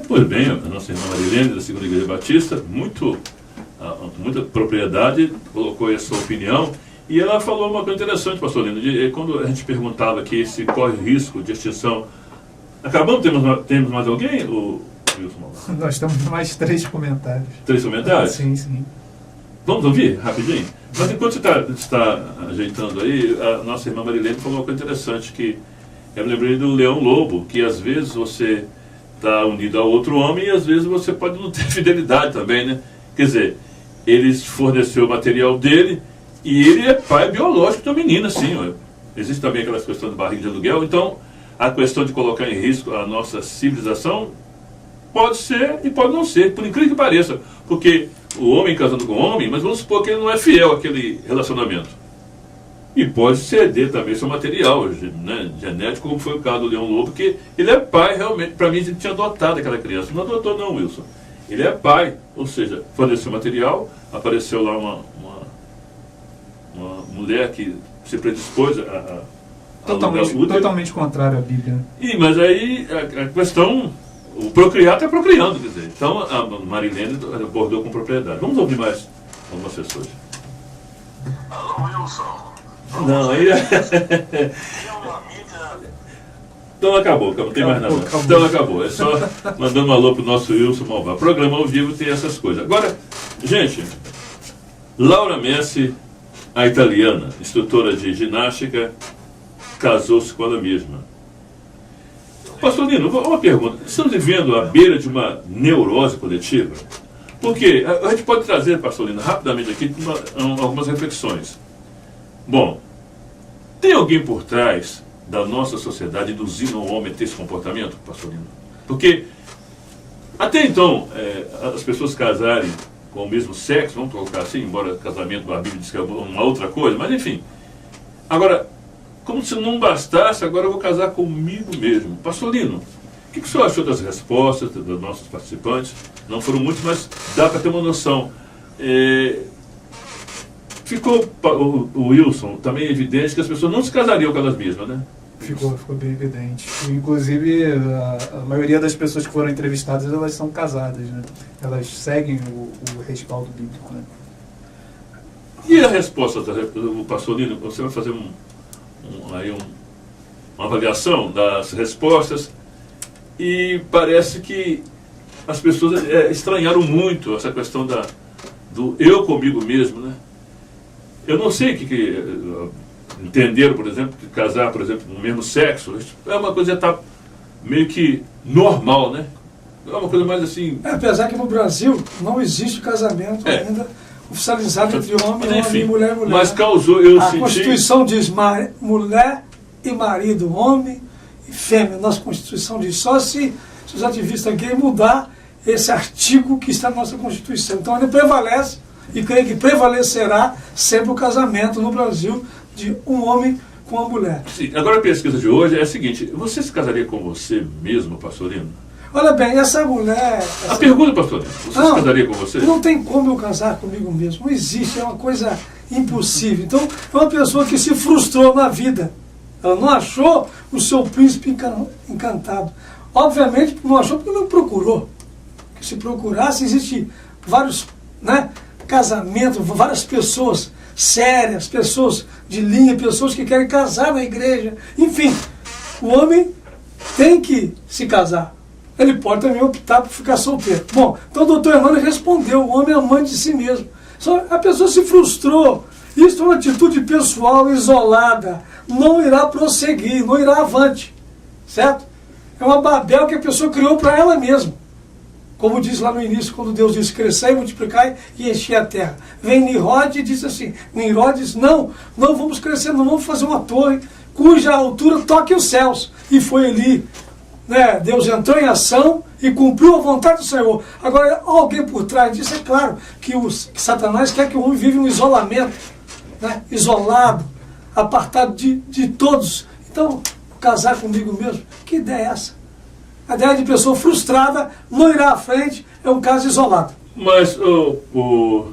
Pois bem, a nossa irmã Marilene, da Segunda Igreja Batista, muita propriedade, colocou a sua opinião, e ela falou uma coisa interessante, pastor Lino, quando a gente perguntava aqui se corre risco de extinção. Acabamos, temos mais alguém, Wilson? Nós temos mais 3 comentários. 3 comentários? Sim. Vamos ouvir rapidinho? Mas enquanto você está ajeitando aí, a nossa irmã Marilene falou uma coisa interessante, que eu lembrei do leão lobo, que às vezes você está unido a outro homem e às vezes você pode não ter fidelidade também, né? Quer dizer, ele forneceu o material dele e ele é pai biológico da menina, sim. Ó. Existe também aquelas questões de barriga de aluguel. Então, a questão de colocar em risco a nossa civilização pode ser e pode não ser, por incrível que pareça. Porque o homem casando com o homem, mas vamos supor que ele não é fiel àquele relacionamento. E pode ceder também seu material, né, genético, como foi o caso do leão lobo, que ele é pai realmente. Para mim, ele tinha adotado aquela criança. Não adotou não, Wilson. Ele é pai, ou seja, forneceu material, apareceu lá uma mulher que se predispôs a totalmente contrário à Bíblia. Mas aí a questão, o procriar está procriando, quer dizer. Então a Marilene abordou com propriedade. Vamos ouvir mais algumas pessoas. Alô, Wilson. Não, aí... Então acabou, não tem mais nada. Então acabou. É só mandando um alô pro nosso Wilson Malvar. Programa ao vivo tem essas coisas. Agora, gente, Laura Messi, a italiana, instrutora de ginástica, casou-se com ela mesma. Pastor Lino, uma pergunta. Estamos vivendo à beira de uma neurose coletiva? Porque a gente pode trazer, pastor Lino, rapidamente aqui algumas reflexões. Bom, tem alguém por trás da nossa sociedade induzindo o homem a ter esse comportamento, pastor Lino? Porque até então, as pessoas casarem com o mesmo sexo, vamos colocar assim, embora casamento, a Bíblia diz que é uma outra coisa, mas enfim. Agora, como se não bastasse, agora eu vou casar comigo mesmo. Pastor Lino, o que o senhor achou das respostas dos nossos participantes? Não foram muitos, mas dá para ter uma noção. Ficou o Wilson também evidente que as pessoas não se casariam com elas mesmas, né? Ficou bem evidente. Inclusive, a maioria das pessoas que foram entrevistadas, elas são casadas, né? Elas seguem o respaldo bíblico, né? E a resposta do pastor Lino, você vai fazer uma avaliação das respostas e parece que as pessoas estranharam muito essa questão do eu comigo mesmo, né? Eu não sei o que entenderam, por exemplo, que casar, por exemplo, no mesmo sexo é uma coisa que já está meio que normal, né? É uma coisa mais assim... apesar que no Brasil não existe casamento ainda oficializado entre homem e mulher. Mas causou, eu senti... A Constituição diz mulher e marido, homem e fêmea. Nossa Constituição diz só se os ativistas querem mudar esse artigo que está na nossa Constituição. Então ele prevalece e creio que prevalecerá sempre o casamento no Brasil de um homem com uma mulher. Sim, agora a pesquisa de hoje é a seguinte: você se casaria com você mesmo, pastor Lino? Olha bem, essa mulher... A pergunta, pastor Lino, você se casaria com você? Não tem como eu casar comigo mesmo. Não existe, é uma coisa impossível. Então, é uma pessoa que se frustrou na vida. Ela não achou o seu príncipe encantado. Obviamente, não achou porque não procurou. Porque se procurasse, existem vários casamentos, várias pessoas sérias, pessoas de linha, pessoas que querem casar na igreja. Enfim, o homem tem que se casar. Ele pode também optar por ficar solteiro. Bom, então o doutor Emmanuel respondeu: o homem é amante de si mesmo. Só a pessoa se frustrou. Isso é uma atitude pessoal isolada. Não irá prosseguir, não irá avante. Certo? É uma Babel que a pessoa criou para ela mesma. Como diz lá no início, quando Deus disse: crescei, multiplicai e enchi a terra. Vem Nimrod e diz assim: Nimrod diz: não vamos crescer, não vamos fazer uma torre cuja altura toque os céus. E foi ali, Deus entrou em ação e cumpriu a vontade do Senhor. Agora, alguém por trás disso, é claro que Satanás quer que o homem viva no isolamento, isolado, apartado de todos. Então, casar comigo mesmo, que ideia é essa? A ideia de pessoa frustrada, não irá à frente, é um caso isolado. Mas o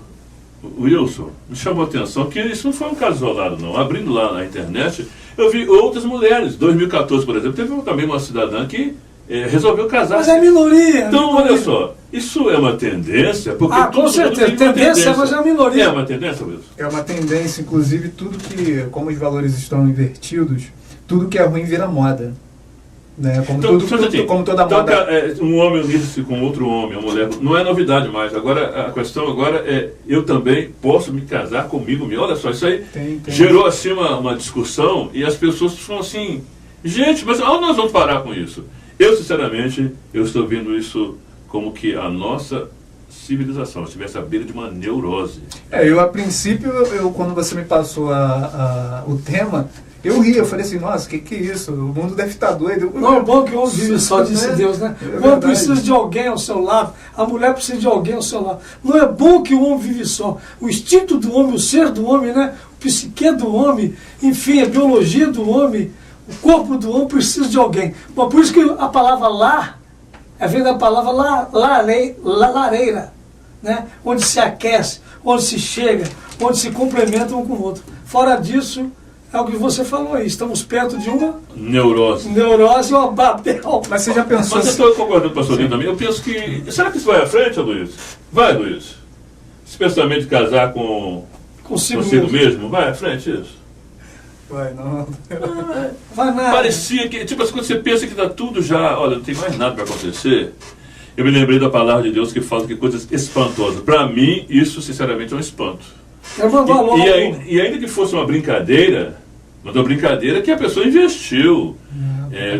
Wilson me chamou a atenção que isso não foi um caso isolado, não. Abrindo lá na internet, eu vi outras mulheres. Em 2014, por exemplo, teve também uma cidadã que resolveu casar. Mas é minoria. Então, olha só, isso é uma tendência? Porque com certeza, tendência, mas é uma minoria. É uma tendência, Wilson? É uma tendência, inclusive, tudo que, como os valores estão invertidos, tudo que é ruim vira moda. Como toda moda. Um homem unir-se com outro homem, uma mulher, não é novidade mais. Agora, a questão agora é: eu também posso me casar comigo mesmo. Olha só, isso aí gerou assim uma discussão e as pessoas ficam assim: gente, mas onde nós vamos parar com isso? Eu, sinceramente, estou vendo isso como que a nossa civilização estivesse à beira de uma neurose. Eu, a princípio, quando você me passou o tema, eu ri, eu falei assim: nossa, que é isso? O mundo deve estar doido. Não é bom que o homem vive só, disse Deus, né? O homem precisa de alguém ao seu lado, a mulher precisa de alguém ao seu lado. Não é bom que o homem vive só. O instinto do homem, o ser do homem, o psique do homem, enfim, a biologia do homem, o corpo do homem precisa de alguém. Bom, por isso que a palavra lar vem da palavra lareira, onde se aquece, onde se chega, onde se complementa um com o outro. Fora disso, é o que você falou aí, estamos perto de uma neurose, uma Babel. Mas você já pensou... Mas eu estou concordando com o pastor Lino também. Eu penso que... Será que isso vai à frente, Luiz? Vai, Luiz. Especialmente casar consigo mesmo. Vai à frente isso. Vai não. Vai nada. Parecia que, tipo assim, quando você pensa que está tudo já, olha, não tem mais nada para acontecer, eu me lembrei da palavra de Deus que fala que coisas espantosas. Para mim, isso sinceramente é um espanto. Eu mando alô. E ainda que fosse uma brincadeira, mas uma brincadeira que a pessoa investiu.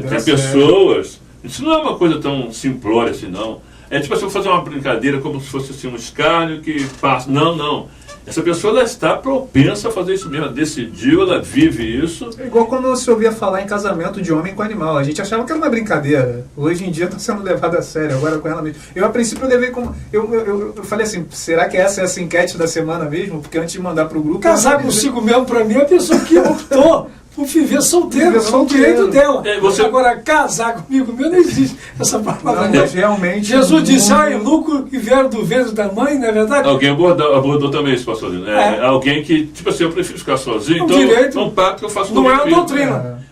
Tem pessoas. Isso não é uma coisa tão simplória assim, não. É tipo assim, eu vou fazer uma brincadeira como se fosse assim, um escárnio que passa. Não. Essa pessoa ela está propensa a fazer isso mesmo. Ela decidiu, ela vive isso. É igual quando se ouvia falar em casamento de homem com animal. A gente achava que era uma brincadeira. Hoje em dia está sendo levado a sério, agora com ela mesmo. Eu, a princípio, levei como. Eu falei assim, será que essa é essa enquete da semana mesmo? Porque antes de mandar pro grupo. Casar consigo mesmo, pra mim, é a pessoa que optou por viver solteiro. É o direito dela. Agora, casar comigo mesmo não existe essa palavra. Não, mas realmente. Jesus disse, lucro que vieram do ventre da mãe, não é verdade? Alguém abordou também isso, pastor Lino. Alguém que, tipo assim, eu prefiro ficar sozinho, então direito, não pacto que eu faço não comigo. Não é uma doutrina.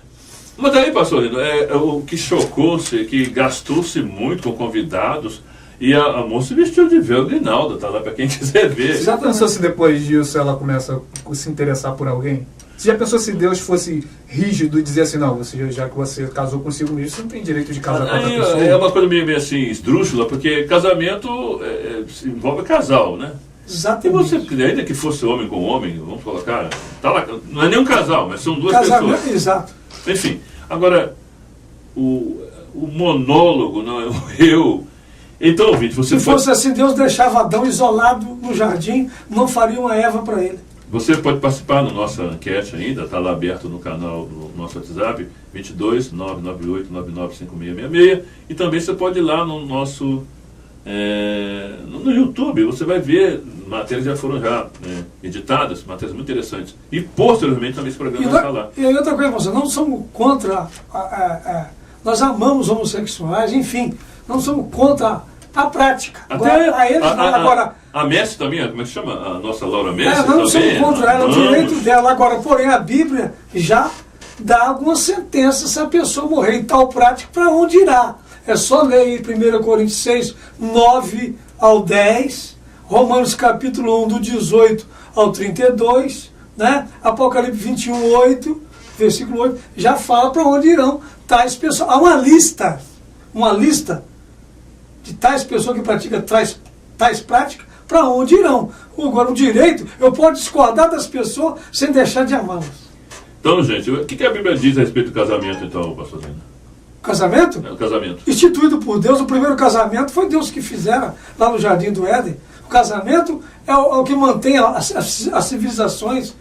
Mas daí, pastor Lino, o que chocou-se, que gastou-se muito com convidados, e a moça vestiu de véu Grinalda, tá lá para quem quiser ver. Você já pensou se depois disso ela começa a se interessar por alguém? Você já pensou se Deus fosse rígido e dizer assim, não, já que você casou consigo mesmo, você não tem direito de casar com outra pessoa? É uma coisa meio assim, esdrúxula, porque casamento envolve casal, né? Exatamente. E você, ainda que fosse homem com homem, vamos colocar, tá lá, não é nem um casal, mas são duas casamento, pessoas. Exato. Enfim, agora, o monólogo, não é o eu. Então, ouvinte, você Se fosse assim, Deus deixava Adão isolado no jardim, não faria uma Eva para ele. Você pode participar da nossa enquete ainda, está lá aberto no canal do nosso WhatsApp, 22 998 995666, e também você pode ir lá no nosso no YouTube, você vai ver matérias que já foram editadas, matérias muito interessantes. E posteriormente também esse programa vai estar lá. E outra coisa, você não somos contra, nós amamos homossexuais, enfim, não somos contra a prática. A Messi também, como é que chama? A nossa Laura Messi não também. somos contra ela, é o direito dela. Agora, porém, a Bíblia já dá alguma sentença se a pessoa morrer em tal prática, para onde irá. É só ler em 1 Coríntios 6, 9 ao 10, Romanos capítulo 1, do 18 ao 32, né? Apocalipse 21, 8, versículo 8, já fala para onde irão tais pessoas. Há uma lista de tais pessoas que praticam tais práticas, para onde irão. Agora, o direito, eu posso discordar das pessoas sem deixar de amá-las. Então, gente, o que a Bíblia diz a respeito do casamento, então, pastor Zena? Casamento? O casamento. Instituído por Deus, o primeiro casamento foi Deus que fizera lá no Jardim do Éden. O casamento é o que mantém as civilizações,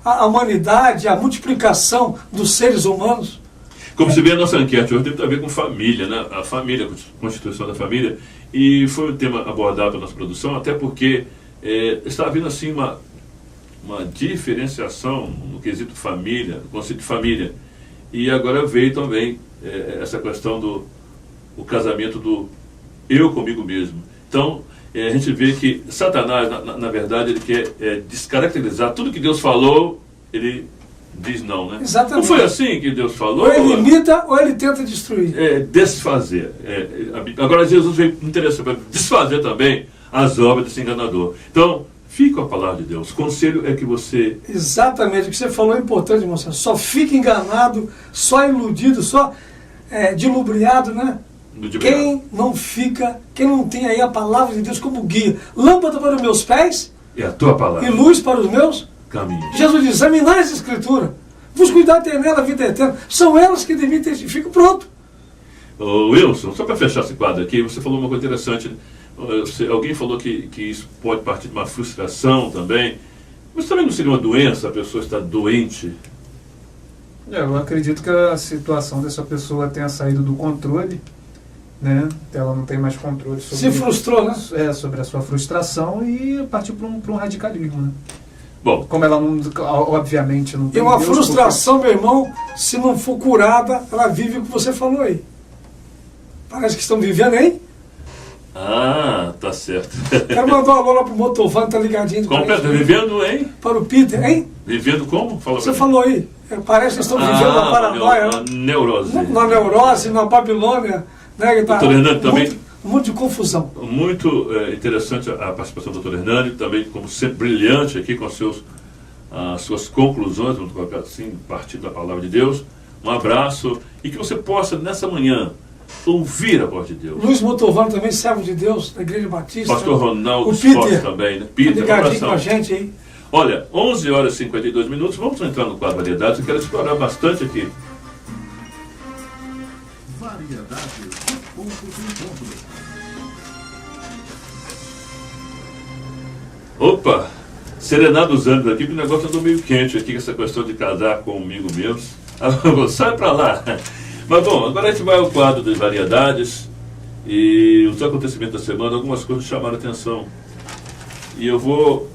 a humanidade, a multiplicação dos seres humanos. Como se vê a nossa enquete hoje, tem a ver com família, né? A família, a constituição da família. E foi um tema abordado pela nossa produção, até porque está havendo assim uma diferenciação no quesito família, no conceito de família. E agora veio também essa questão do casamento do eu comigo mesmo. Então, a gente vê que Satanás, na verdade, ele quer descaracterizar tudo que Deus falou, ele diz não, né? Exatamente. Não foi assim que Deus falou? Ou ele imita ou ele tenta destruir. Desfazer. Agora Jesus veio interessante para desfazer também as obras desse enganador. Então, fique com a palavra de Deus. O conselho é que você... Exatamente, o que você falou é importante, irmão. Só fica enganado, só iludido, só dilubriado, né? Quem não tem aí a palavra de Deus como guia. Lâmpada para os meus pés. É a tua palavra. E luz para os meus caminhos. Jesus diz, examinai essa escritura. Vos cuidar de ter nela a vida eterna. São elas que de mim testificam. Pronto. Wilson, só para fechar esse quadro aqui, você falou uma coisa interessante. Alguém falou que isso pode partir de uma frustração também. Mas também não seria uma doença, a pessoa está doente? Eu acredito que a situação dessa pessoa tenha saído do controle, né? Ela não tem mais controle sobre... Se frustrou, né? Sobre a sua frustração e partiu para um radicalismo, né? Bom, como ela não, obviamente não tem... E uma frustração, meu irmão, se não for curada, ela vive o que você falou aí. Parece que estão vivendo, hein? Ah, tá certo. Quero mandar uma bola pro Motovani, tá ligadinho. Como tá vivendo, hein? Para o Peter, hein? Vivendo como? Fala você falou aí. Parece que estão vivendo na paranoia. Na neurose. Na neurose, na Babilônia. Né? Doutor Hernani também. Muito de confusão. Muito interessante a participação do Dr. Hernani, também, como sempre, brilhante aqui com seus as suas conclusões, vamos colocar assim, a partir da palavra de Deus. Um abraço e que você possa, nessa manhã, ouvir a voz de Deus. Luiz Motovano também, servo de Deus, da Igreja Batista. Pastor Ronaldo o Peter, Scott também, né? Peter, um ligadinho abração. com a gente aí. Olha, 11 horas e 52 minutos, vamos entrar no quadro Variedades. Eu quero explorar bastante aqui. Variedades do ponto de encontro. Opa, serenar dos ânimos aqui, porque o negócio andou meio quente aqui, com essa questão de casar comigo mesmo. Sai pra lá. Mas bom, agora a gente vai ao quadro de variedades e os acontecimentos da semana, algumas coisas chamaram a atenção. E eu vou...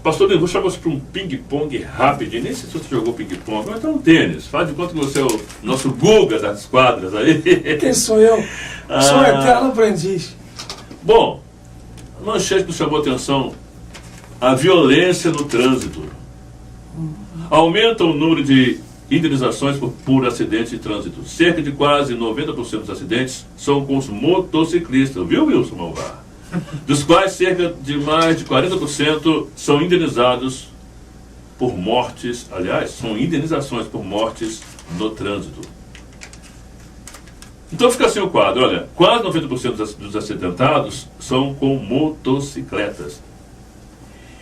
Pastor, eu vou chamar você para um ping-pong rapidinho. Nem sei se você jogou ping-pong, mas então um tênis. Faz de conta que você é o nosso Guga das quadras aí. Quem sou eu? Sou eterno aprendiz. Bom, a manchete que chamou a atenção: a violência no trânsito. Aumenta o número de indenizações por acidentes de trânsito. Cerca de quase 90% dos acidentes são com os motociclistas. Viu, Wilson Malvar? Dos quais cerca de mais de 40% são indenizados por mortes, aliás, são indenizações por mortes no trânsito. Então fica assim o quadro, olha, quase 90% dos acidentados são com motocicletas.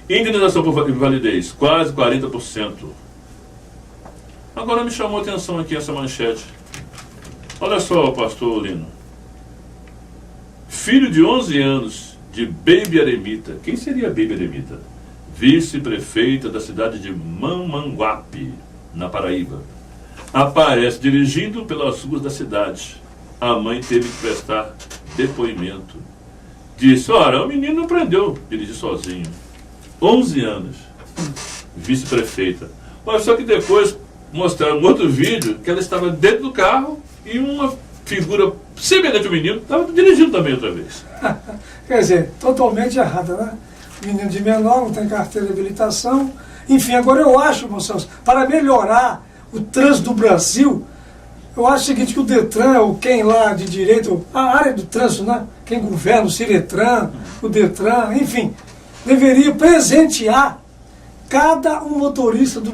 Indenização por invalidez, quase 40%. Agora me chamou a atenção aqui essa manchete. Olha só, pastor Lino. Filho de 11 anos de Baby Aremita. Quem seria Baby Aremita? Vice-prefeita da cidade de Mamanguape, na Paraíba. Aparece dirigindo pelas ruas da cidade. A mãe teve que prestar depoimento. Disse, ora, o menino não aprendeu a dirigir sozinho. 11 anos. Vice-prefeita. Mas só que depois mostraram um outro vídeo que ela estava dentro do carro e uma figura semelhante ao menino estava dirigindo também outra vez. Quer dizer, totalmente errada, né? Menino de menor, não tem carteira de habilitação. Enfim, agora eu acho, moços, para melhorar o trânsito do Brasil, eu acho o seguinte, que o Detran, ou quem lá de direito, a área do trânsito, né? Quem governa, o Ciretran, o Detran, enfim, deveria presentear cada um motorista do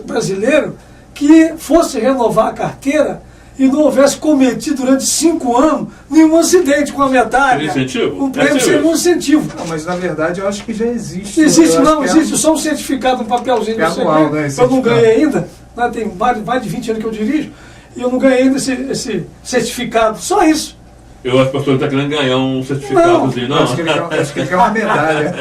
brasileiro que fosse renovar a carteira e não houvesse cometido durante 5 anos nenhum acidente com a medalha. Seria incentivo? Um prêmio seria um incentivo. Não, mas na verdade eu acho que já existe. Existe, Eu não, acho que existe só um certificado, um papelzinho. É anual, né, esse eu não certificado. ganhei ainda, né, tem mais de 20 anos que eu dirijo, e eu não ganhei ainda esse certificado, só isso. Eu acho que o pastor está querendo ganhar um certificadozinho, não? Acho que ele quer uma medalha.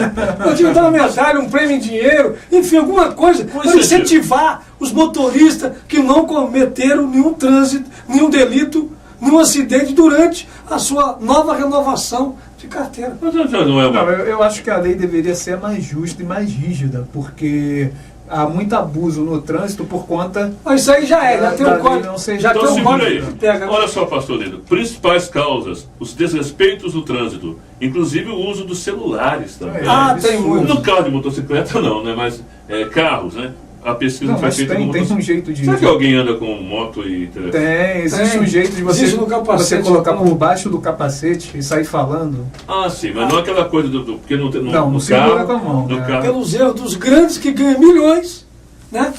Eu tive que dar uma medalha, um prêmio em dinheiro, enfim, alguma coisa para incentivar os motoristas que não cometeram nenhum trânsito, nenhum delito, nenhum acidente durante a sua nova renovação de carteira. Mas não é uma... Não, eu acho que a lei deveria ser mais justa e mais rígida, porque há muito abuso no trânsito por conta... Mas isso aí já é, já tem um código. Não sei, Já Então tem um segura código aí. que pega. Olha só, pastor Lindo. Principais causas, os desrespeitos no trânsito, inclusive o uso dos celulares também. Ah, tem muito. No carro de motocicleta não, né? Mas carros, né? A pesquisa Não, foi mas feita com tem um motocicleta. jeito de... Será que alguém anda com moto e telefone? Tem, existe Tem. um jeito de você, Existe no capacete, você colocar então. por baixo do capacete e sair falando. Ah, sim, mas não aquela coisa do porque não tem Não, no segura carro, com a mão, no né? carro. Pelos erros dos grandes que ganham milhões, né?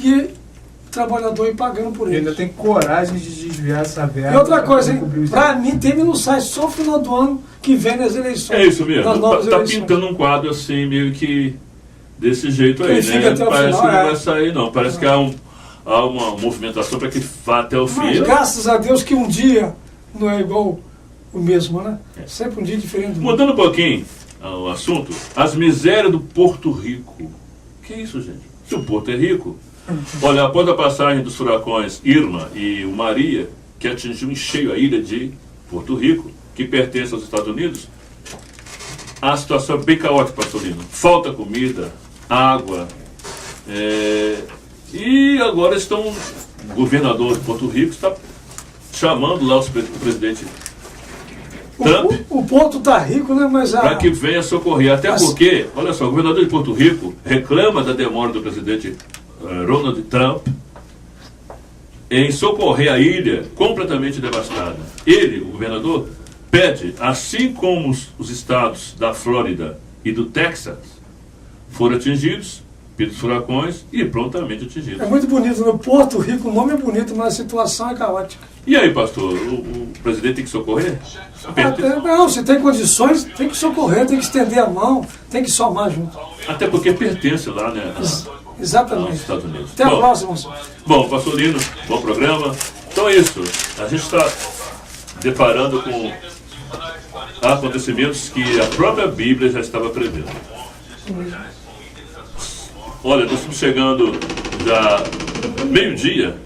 E o trabalhador ir pagando por E ainda eles. tem coragem de desviar essa verba. E outra coisa, hein? cobrir os Pra mim, teme no sai só no final do ano que vem nas eleições. É isso mesmo. Nas novas Tá eleições. pintando um quadro assim, meio que desse jeito aí, Ele fica né? até o Parece final, que não é. vai sair, não. Parece que há uma movimentação para que vá até o Mas fim. graças a Deus que um dia não é igual o mesmo, né? Sempre um dia diferente do outro. Mudando um pouquinho o assunto, as misérias do Porto Rico. Que isso, gente? Se o Porto é rico, olha, após a passagem dos furacões Irma e o Maria, que atingiu em cheio a ilha de Porto Rico, que pertence aos Estados Unidos, a situação é bem caótica, pastor Lino. Falta comida, água, e agora o governador de Porto Rico está chamando lá o presidente Trump O Porto tá rico, né? Mas para que venha socorrer. Até porque, olha só, o governador de Porto Rico reclama da demora do presidente Donald Trump em socorrer a ilha completamente devastada. Ele, o governador, pede, assim como os estados da Flórida e do Texas foram atingidos, pelos furacões e prontamente atingidos. É muito bonito, no Porto Rico o nome é bonito, mas a situação é caótica. E aí, pastor, o presidente tem que socorrer? Não, se tem condições, tem que socorrer, tem que estender a mão, tem que somar junto. Até porque pertence lá, né, Exatamente. aos Estados Unidos. Até a próxima, senhor. Bom, pastor Lino, bom programa. Então é isso, a gente está deparando com acontecimentos que a própria Bíblia já estava prevendo. Olha, nós estamos chegando já meio-dia.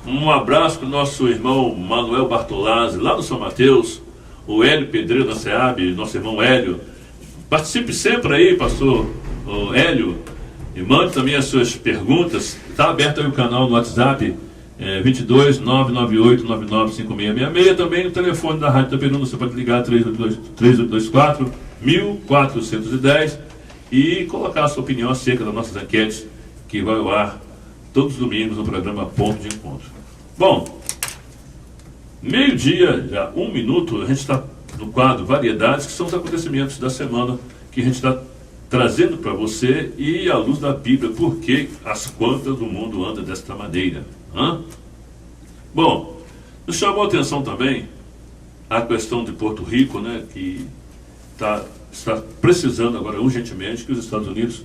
Um abraço para o nosso irmão Manuel Bartolazzi, lá no São Mateus, o Hélio Pedreiro da SEAB, nosso irmão Hélio. Participe sempre aí, pastor Hélio, e mande também as suas perguntas. Está aberto aí o canal no WhatsApp, 22 998 995666. Também o telefone da Rádio Itaperuna, você pode ligar 3824 1410 e colocar a sua opinião acerca das nossas enquetes, que vai ao ar todos os domingos no programa Ponto de Encontro. Bom, meio-dia, já 1 minuto, a gente está no quadro Variedades, que são os acontecimentos da semana que a gente está trazendo para você e à luz da Bíblia, porque as contas do mundo andam desta maneira. Bom, nos chamou a atenção também a questão de Porto Rico, né, que está precisando agora urgentemente que os Estados Unidos,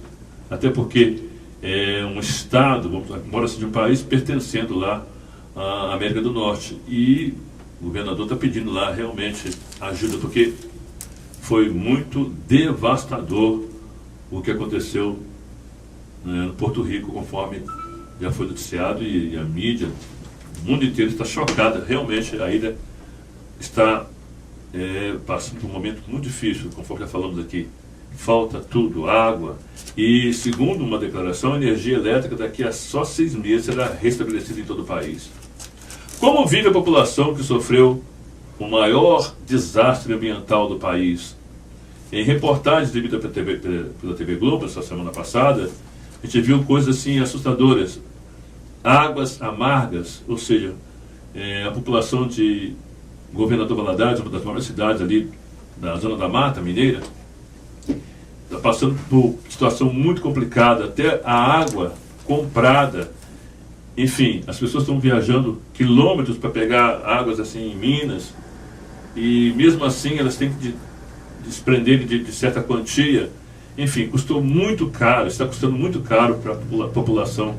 até porque é um estado, embora seja um país pertencendo lá à América do Norte, e o governador está pedindo lá realmente ajuda, porque foi muito devastador o que aconteceu, né, no Porto Rico, conforme já foi noticiado, e a mídia, o mundo inteiro está chocado. Realmente a ilha está passando por um momento muito difícil, conforme já falamos aqui. Falta tudo, água, e segundo uma declaração, a energia elétrica daqui a só 6 meses será restabelecida em todo o país. Como vive a população que sofreu o maior desastre ambiental do país? Em reportagens exibida pela TV Globo essa semana passada, a gente viu coisas assim assustadoras. Águas amargas, ou seja, a população de Governador Valadares, uma das maiores cidades ali da zona da Mata Mineira, está passando por situação muito complicada, até a água comprada. Enfim, as pessoas estão viajando quilômetros para pegar águas assim em Minas, e mesmo assim elas têm que desprender de certa quantia. Enfim, custou muito caro, está custando muito caro para a população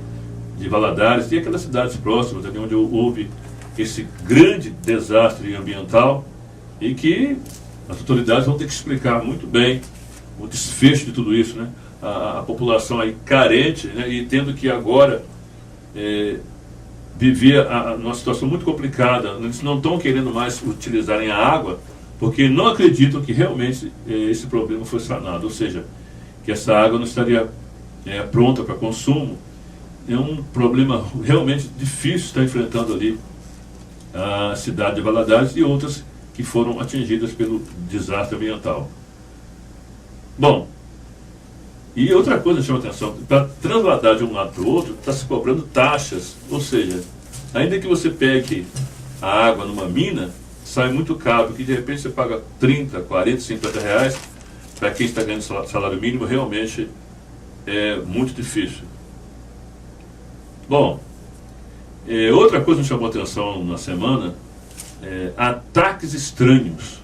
de Valadares e aquelas cidades próximas, ali onde houve esse grande desastre ambiental, e que as autoridades vão ter que explicar muito bem o desfecho de tudo isso, né? A população aí carente, né? E tendo que agora viver numa situação muito complicada. Eles não estão querendo mais utilizarem a água, porque não acreditam que realmente esse problema foi sanado, ou seja, que essa água não estaria pronta para consumo. É um problema realmente difícil estar enfrentando ali a cidade de Valadares e outras que foram atingidas pelo desastre ambiental. Bom, e outra coisa que chama atenção, para transladar de um lado para o outro, está se cobrando taxas, ou seja, ainda que você pegue a água numa mina, sai muito caro, porque de repente você paga 30, 40, 50 reais, para quem está ganhando salário mínimo, realmente é muito difícil. Bom, outra coisa que me chamou a atenção na semana, ataques estranhos.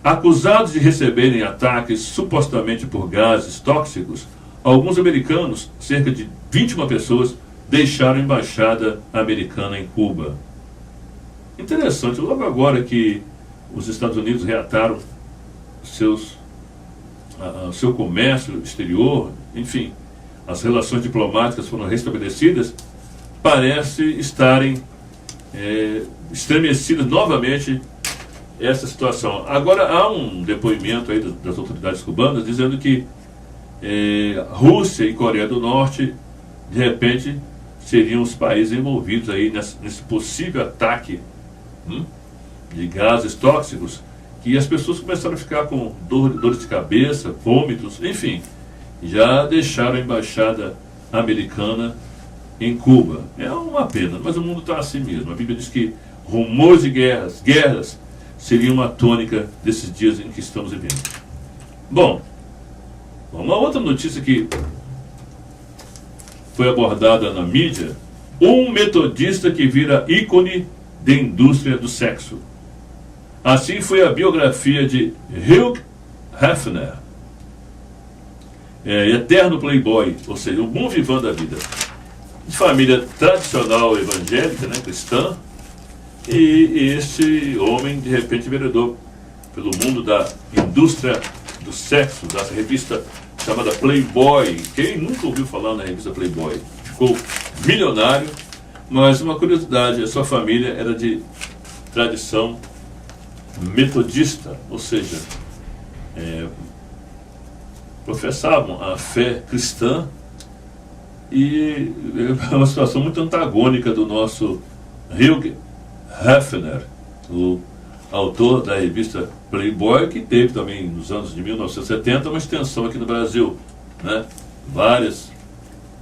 Acusados de receberem ataques supostamente por gases tóxicos, alguns americanos, cerca de 21 pessoas, deixaram a embaixada americana em Cuba. Interessante, logo agora que os Estados Unidos reataram o seu comércio exterior, enfim, as relações diplomáticas foram restabelecidas, parece estarem estremecidas novamente essa situação. Agora há um depoimento aí das autoridades cubanas dizendo que Rússia e Coreia do Norte, de repente, seriam os países envolvidos aí nesse possível ataque de gases tóxicos, que as pessoas começaram a ficar com dores de cabeça, vômitos, enfim, já deixaram a embaixada americana em Cuba. É uma pena, mas o mundo está assim mesmo. A Bíblia diz que rumores de guerras seria uma tônica desses dias em que estamos vivendo. Bom, uma outra notícia que foi abordada na mídia, um metodista que vira ícone da indústria do sexo. Assim foi a biografia de Hugh Hefner, eterno playboy, ou seja, um bom vivão da vida. De família tradicional evangélica, né, cristã, e este homem de repente enveredou pelo mundo da indústria do sexo, da revista chamada Playboy. Quem nunca ouviu falar na revista Playboy? Ficou milionário, mas uma curiosidade, a sua família era de tradição metodista, ou seja, professavam a fé cristã, e é uma situação muito antagônica do nosso Hugh Hefner, o autor da revista Playboy, que teve também nos anos de 1970 uma extensão aqui no Brasil, né? Várias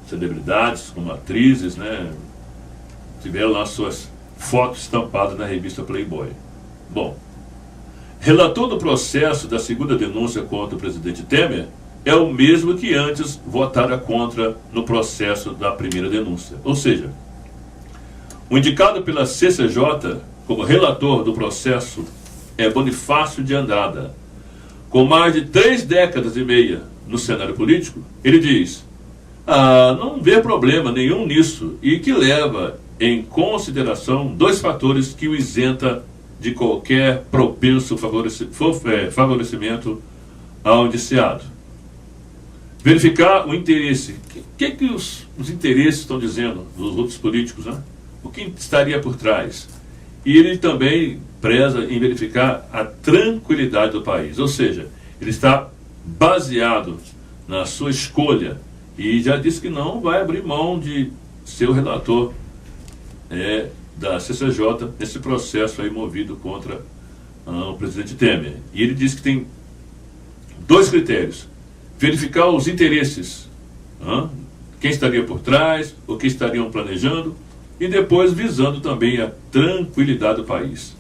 celebridades, como atrizes, né, tiveram lá suas fotos estampadas na revista Playboy. Bom, relator do processo da segunda denúncia contra o presidente Temer é o mesmo que antes votara contra no processo da primeira denúncia. Ou seja, o indicado pela CCJ como relator do processo é Bonifácio de Andrada. Com mais de 3 décadas e meia no cenário político, ele diz: não vê problema nenhum nisso, e que leva em consideração 2 fatores que o isenta de qualquer propenso favorecimento ao indiciado. Verificar o interesse. O que os interesses estão dizendo dos outros políticos, né? O que estaria por trás? E ele também preza em verificar a tranquilidade do país. Ou seja, ele está baseado na sua escolha e já disse que não vai abrir mão de ser o relator da CCJ nesse processo aí movido contra o presidente Temer. E ele disse que tem 2 critérios: verificar os interesses, quem estaria por trás, o que estariam planejando, e depois visando também a tranquilidade do país.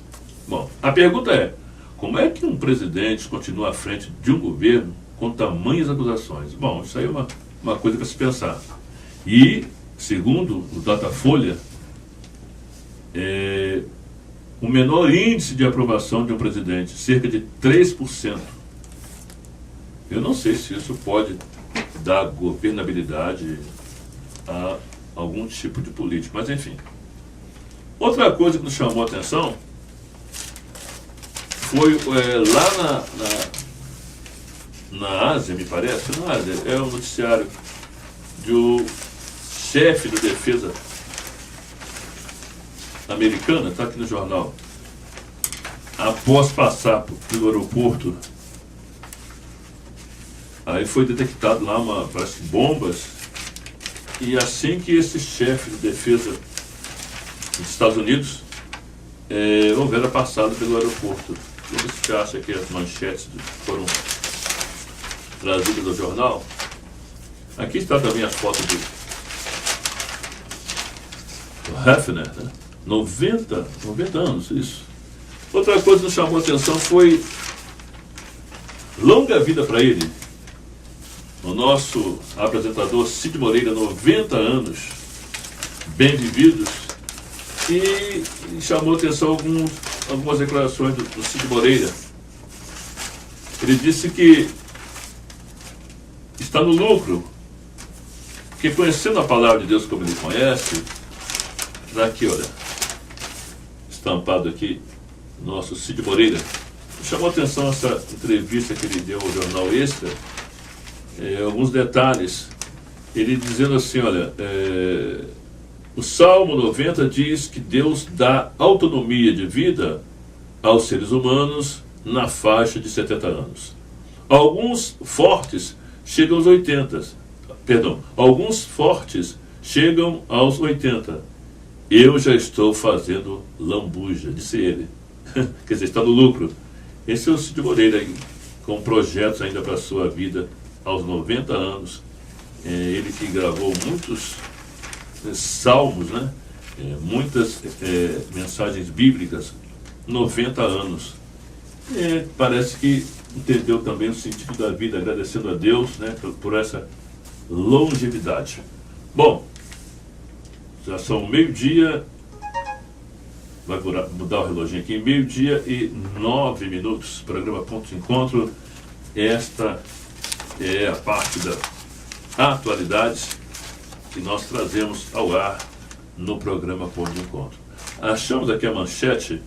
Bom, a pergunta é: como é que um presidente continua à frente de um governo com tamanhas acusações? Bom, isso aí é uma coisa para se pensar. E, segundo o Datafolha, o menor índice de aprovação de um presidente, cerca de 3%. Eu não sei se isso pode dar governabilidade a algum tipo de político, mas enfim. Outra coisa que nos chamou a atenção foi lá na Ásia, me parece, na Ásia, é um noticiário do chefe da defesa americana, está aqui no jornal, após passar pelo aeroporto, aí foi detectado lá parece bombas, e assim que esse chefe de defesa dos Estados Unidos houvera passado pelo aeroporto. Você acha que as manchetes foram trazidas ao jornal? Aqui está também as fotos do Hefner, né? 90 anos, isso. Outra coisa que nos chamou a atenção foi longa vida para ele. O nosso apresentador Cid Moreira, 90 anos, bem vividos, e chamou a atenção algumas declarações do Cid Moreira. Ele disse que está no lucro, porque conhecendo a palavra de Deus como ele conhece, daqui, olha, estampado aqui, nosso Cid Moreira, chamou a atenção essa entrevista que ele deu ao jornal Extra, alguns detalhes, ele dizendo assim, olha, o Salmo 90 diz que Deus dá autonomia de vida aos seres humanos na faixa de 70 anos. Alguns fortes chegam aos 80. Eu já estou fazendo lambuja, disse ele. Quer dizer, está no lucro. Esse é o Cid Moreira, com projetos ainda para a sua vida aos 90 anos. Ele que gravou muitos salmos, né? Muitas mensagens bíblicas, 90 anos. Parece que entendeu também o sentido da vida, agradecendo a Deus, né, por essa longevidade. Bom, já são meio-dia, vai mudar o reloginho aqui, 12:09, programa Ponto de Encontro. Esta é a parte da atualidades que nós trazemos ao ar no programa Ponto de Encontro. Achamos aqui a manchete: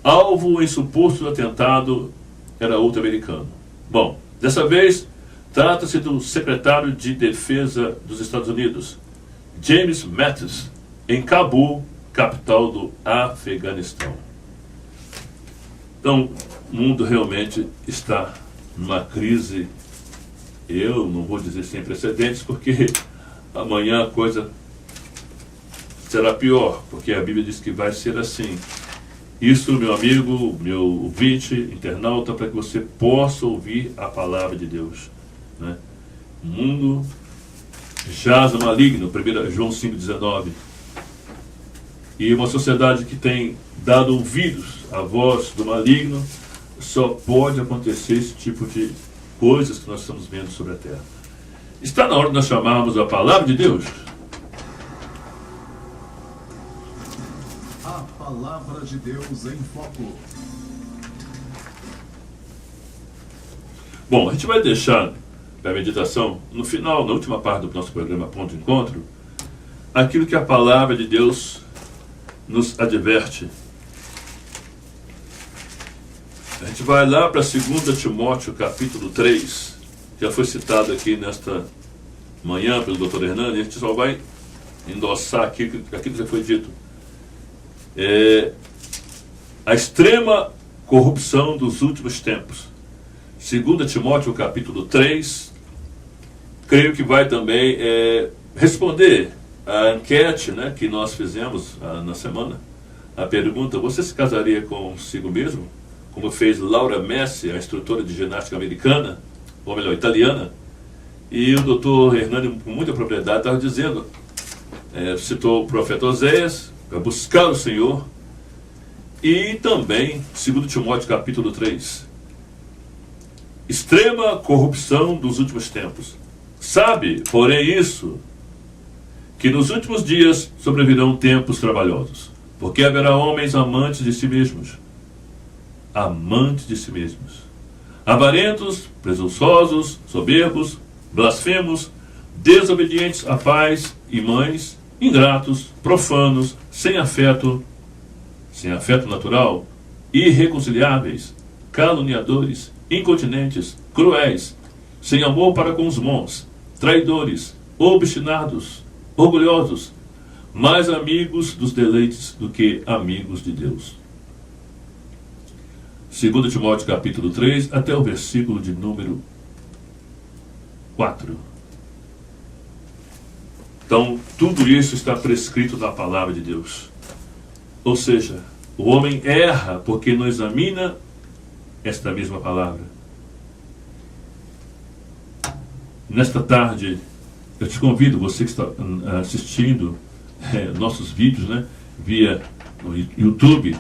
alvo em suposto atentado era outro americano. Bom, dessa vez trata-se do secretário de Defesa dos Estados Unidos, James Mattis, em Cabul, capital do Afeganistão. Então, o mundo realmente está numa crise, eu não vou dizer sem precedentes, porque amanhã a coisa será pior, porque a Bíblia diz que vai ser assim. Isso, meu amigo, meu ouvinte, internauta, para que você possa ouvir a palavra de Deus, né? O mundo jaz no maligno, 1 João 5,19. E uma sociedade que tem dado ouvidos à voz do maligno, só pode acontecer esse tipo de coisas que nós estamos vendo sobre a terra. Está na hora de nós chamarmos a palavra de Deus. A palavra de Deus em foco. Bom, a gente vai deixar para a meditação, no final, na última parte do nosso programa Ponto de Encontro, aquilo que a palavra de Deus nos adverte. A gente vai lá para 2 Timóteo capítulo 3, já foi citado aqui nesta manhã pelo Dr. Hernani, a gente só vai endossar aquilo que já foi dito. A extrema corrupção dos últimos tempos. 2 Timóteo capítulo 3, creio que vai também responder a enquete, né, que nós fizemos na semana. A pergunta: você se casaria consigo mesmo? Como fez Laura Messi, a instrutora de ginástica americana, ou melhor, italiana. E o doutor Hernani, com muita propriedade, estava dizendo, citou o profeta Oséias, para buscar o Senhor, e também 2 Timóteo capítulo 3. Extrema corrupção dos últimos tempos. Sabe, porém, isso, que nos últimos dias sobrevirão tempos trabalhosos, porque haverá homens amantes de si mesmos, avarentos, presunçosos, soberbos, blasfemos, desobedientes a pais e mães, ingratos, profanos, sem afeto natural, irreconciliáveis, caluniadores, incontinentes, cruéis, sem amor para com os bons, traidores, obstinados, orgulhosos, mais amigos dos deleites do que amigos de Deus. 2 Timóteo capítulo 3, até o versículo de número 4. Então, tudo isso está prescrito na palavra de Deus. Ou seja, o homem erra porque não examina esta mesma palavra. Nesta tarde, eu te convido, você que está assistindo nossos vídeos, né, via no YouTube,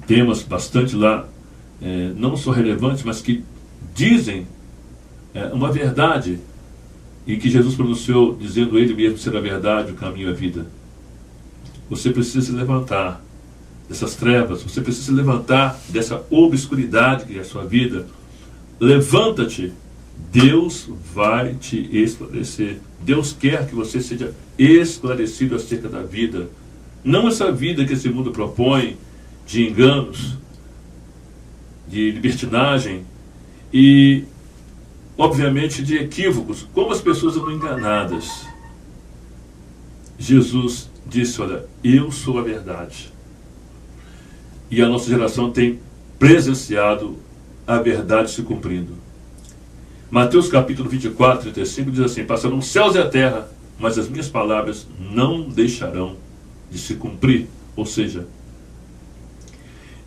temas bastante lá, não só relevantes, mas que dizem uma verdade, e que Jesus pronunciou, dizendo ele mesmo ser a verdade, o caminho e a vida. Você precisa se levantar dessas trevas, você precisa se levantar dessa obscuridade que é a sua vida. Levanta-te, Deus vai te esclarecer. Deus quer que você seja esclarecido acerca da vida. Não essa vida que esse mundo propõe, de enganos, de libertinagem e, obviamente, de equívocos. Como as pessoas são enganadas. Jesus disse: olha, eu sou a verdade. E a nossa geração tem presenciado a verdade se cumprindo. Mateus capítulo 24, 35 diz assim: passarão os céus e a terra, mas as minhas palavras não deixarão de se cumprir. Ou seja,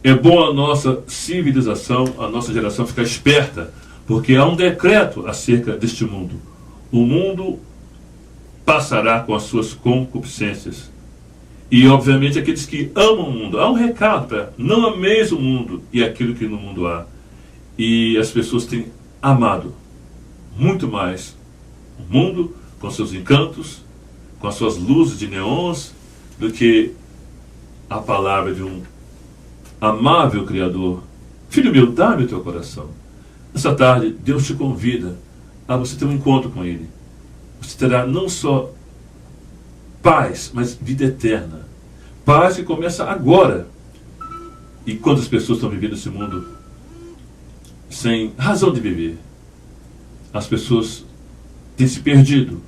é bom a nossa civilização, a nossa geração ficar esperta, porque há um decreto acerca deste mundo. O mundo passará com as suas concupiscências. E, obviamente, aqueles que amam o mundo. Há um recado para: não ameis o mundo e aquilo que no mundo há. E as pessoas têm amado muito mais o mundo, com seus encantos, com as suas luzes de neons, do que a palavra de um amável Criador. Filho meu, dá-me o teu coração. Nessa tarde, Deus te convida a você ter um encontro com Ele. Você terá não só paz, mas vida eterna. Paz que começa agora. E quantas pessoas estão vivendo esse mundo sem razão de viver? As pessoas têm se perdido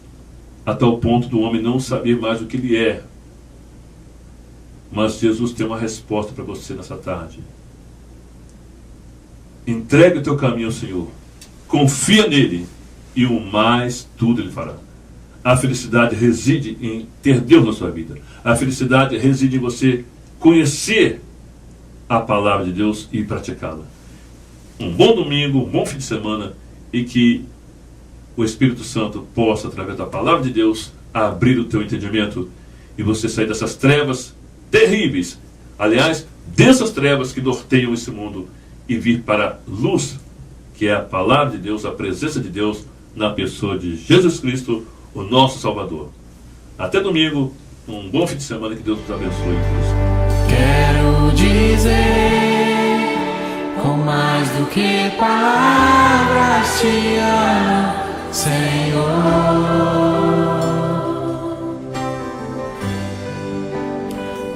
a tal ponto do homem não saber mais o que ele é. Mas Jesus tem uma resposta para você nessa tarde. Entregue o teu caminho ao Senhor. Confia nele. E o mais tudo ele fará. A felicidade reside em ter Deus na sua vida. A felicidade reside em você conhecer a palavra de Deus e praticá-la. Um bom domingo, um bom fim de semana, e que o Espírito Santo possa, através da palavra de Deus, abrir o teu entendimento e você sair dessas trevas terríveis, aliás, dessas trevas que norteiam esse mundo, e vir para a luz, que é a palavra de Deus, a presença de Deus na pessoa de Jesus Cristo, o nosso Salvador. Até domingo, um bom fim de semana, que Deus nos abençoe. Quero dizer, com mais do que palavras, te amo, Senhor.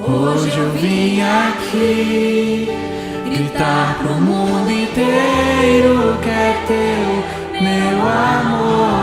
Hoje eu vim aqui gritar pro mundo inteiro que é teu, meu amor.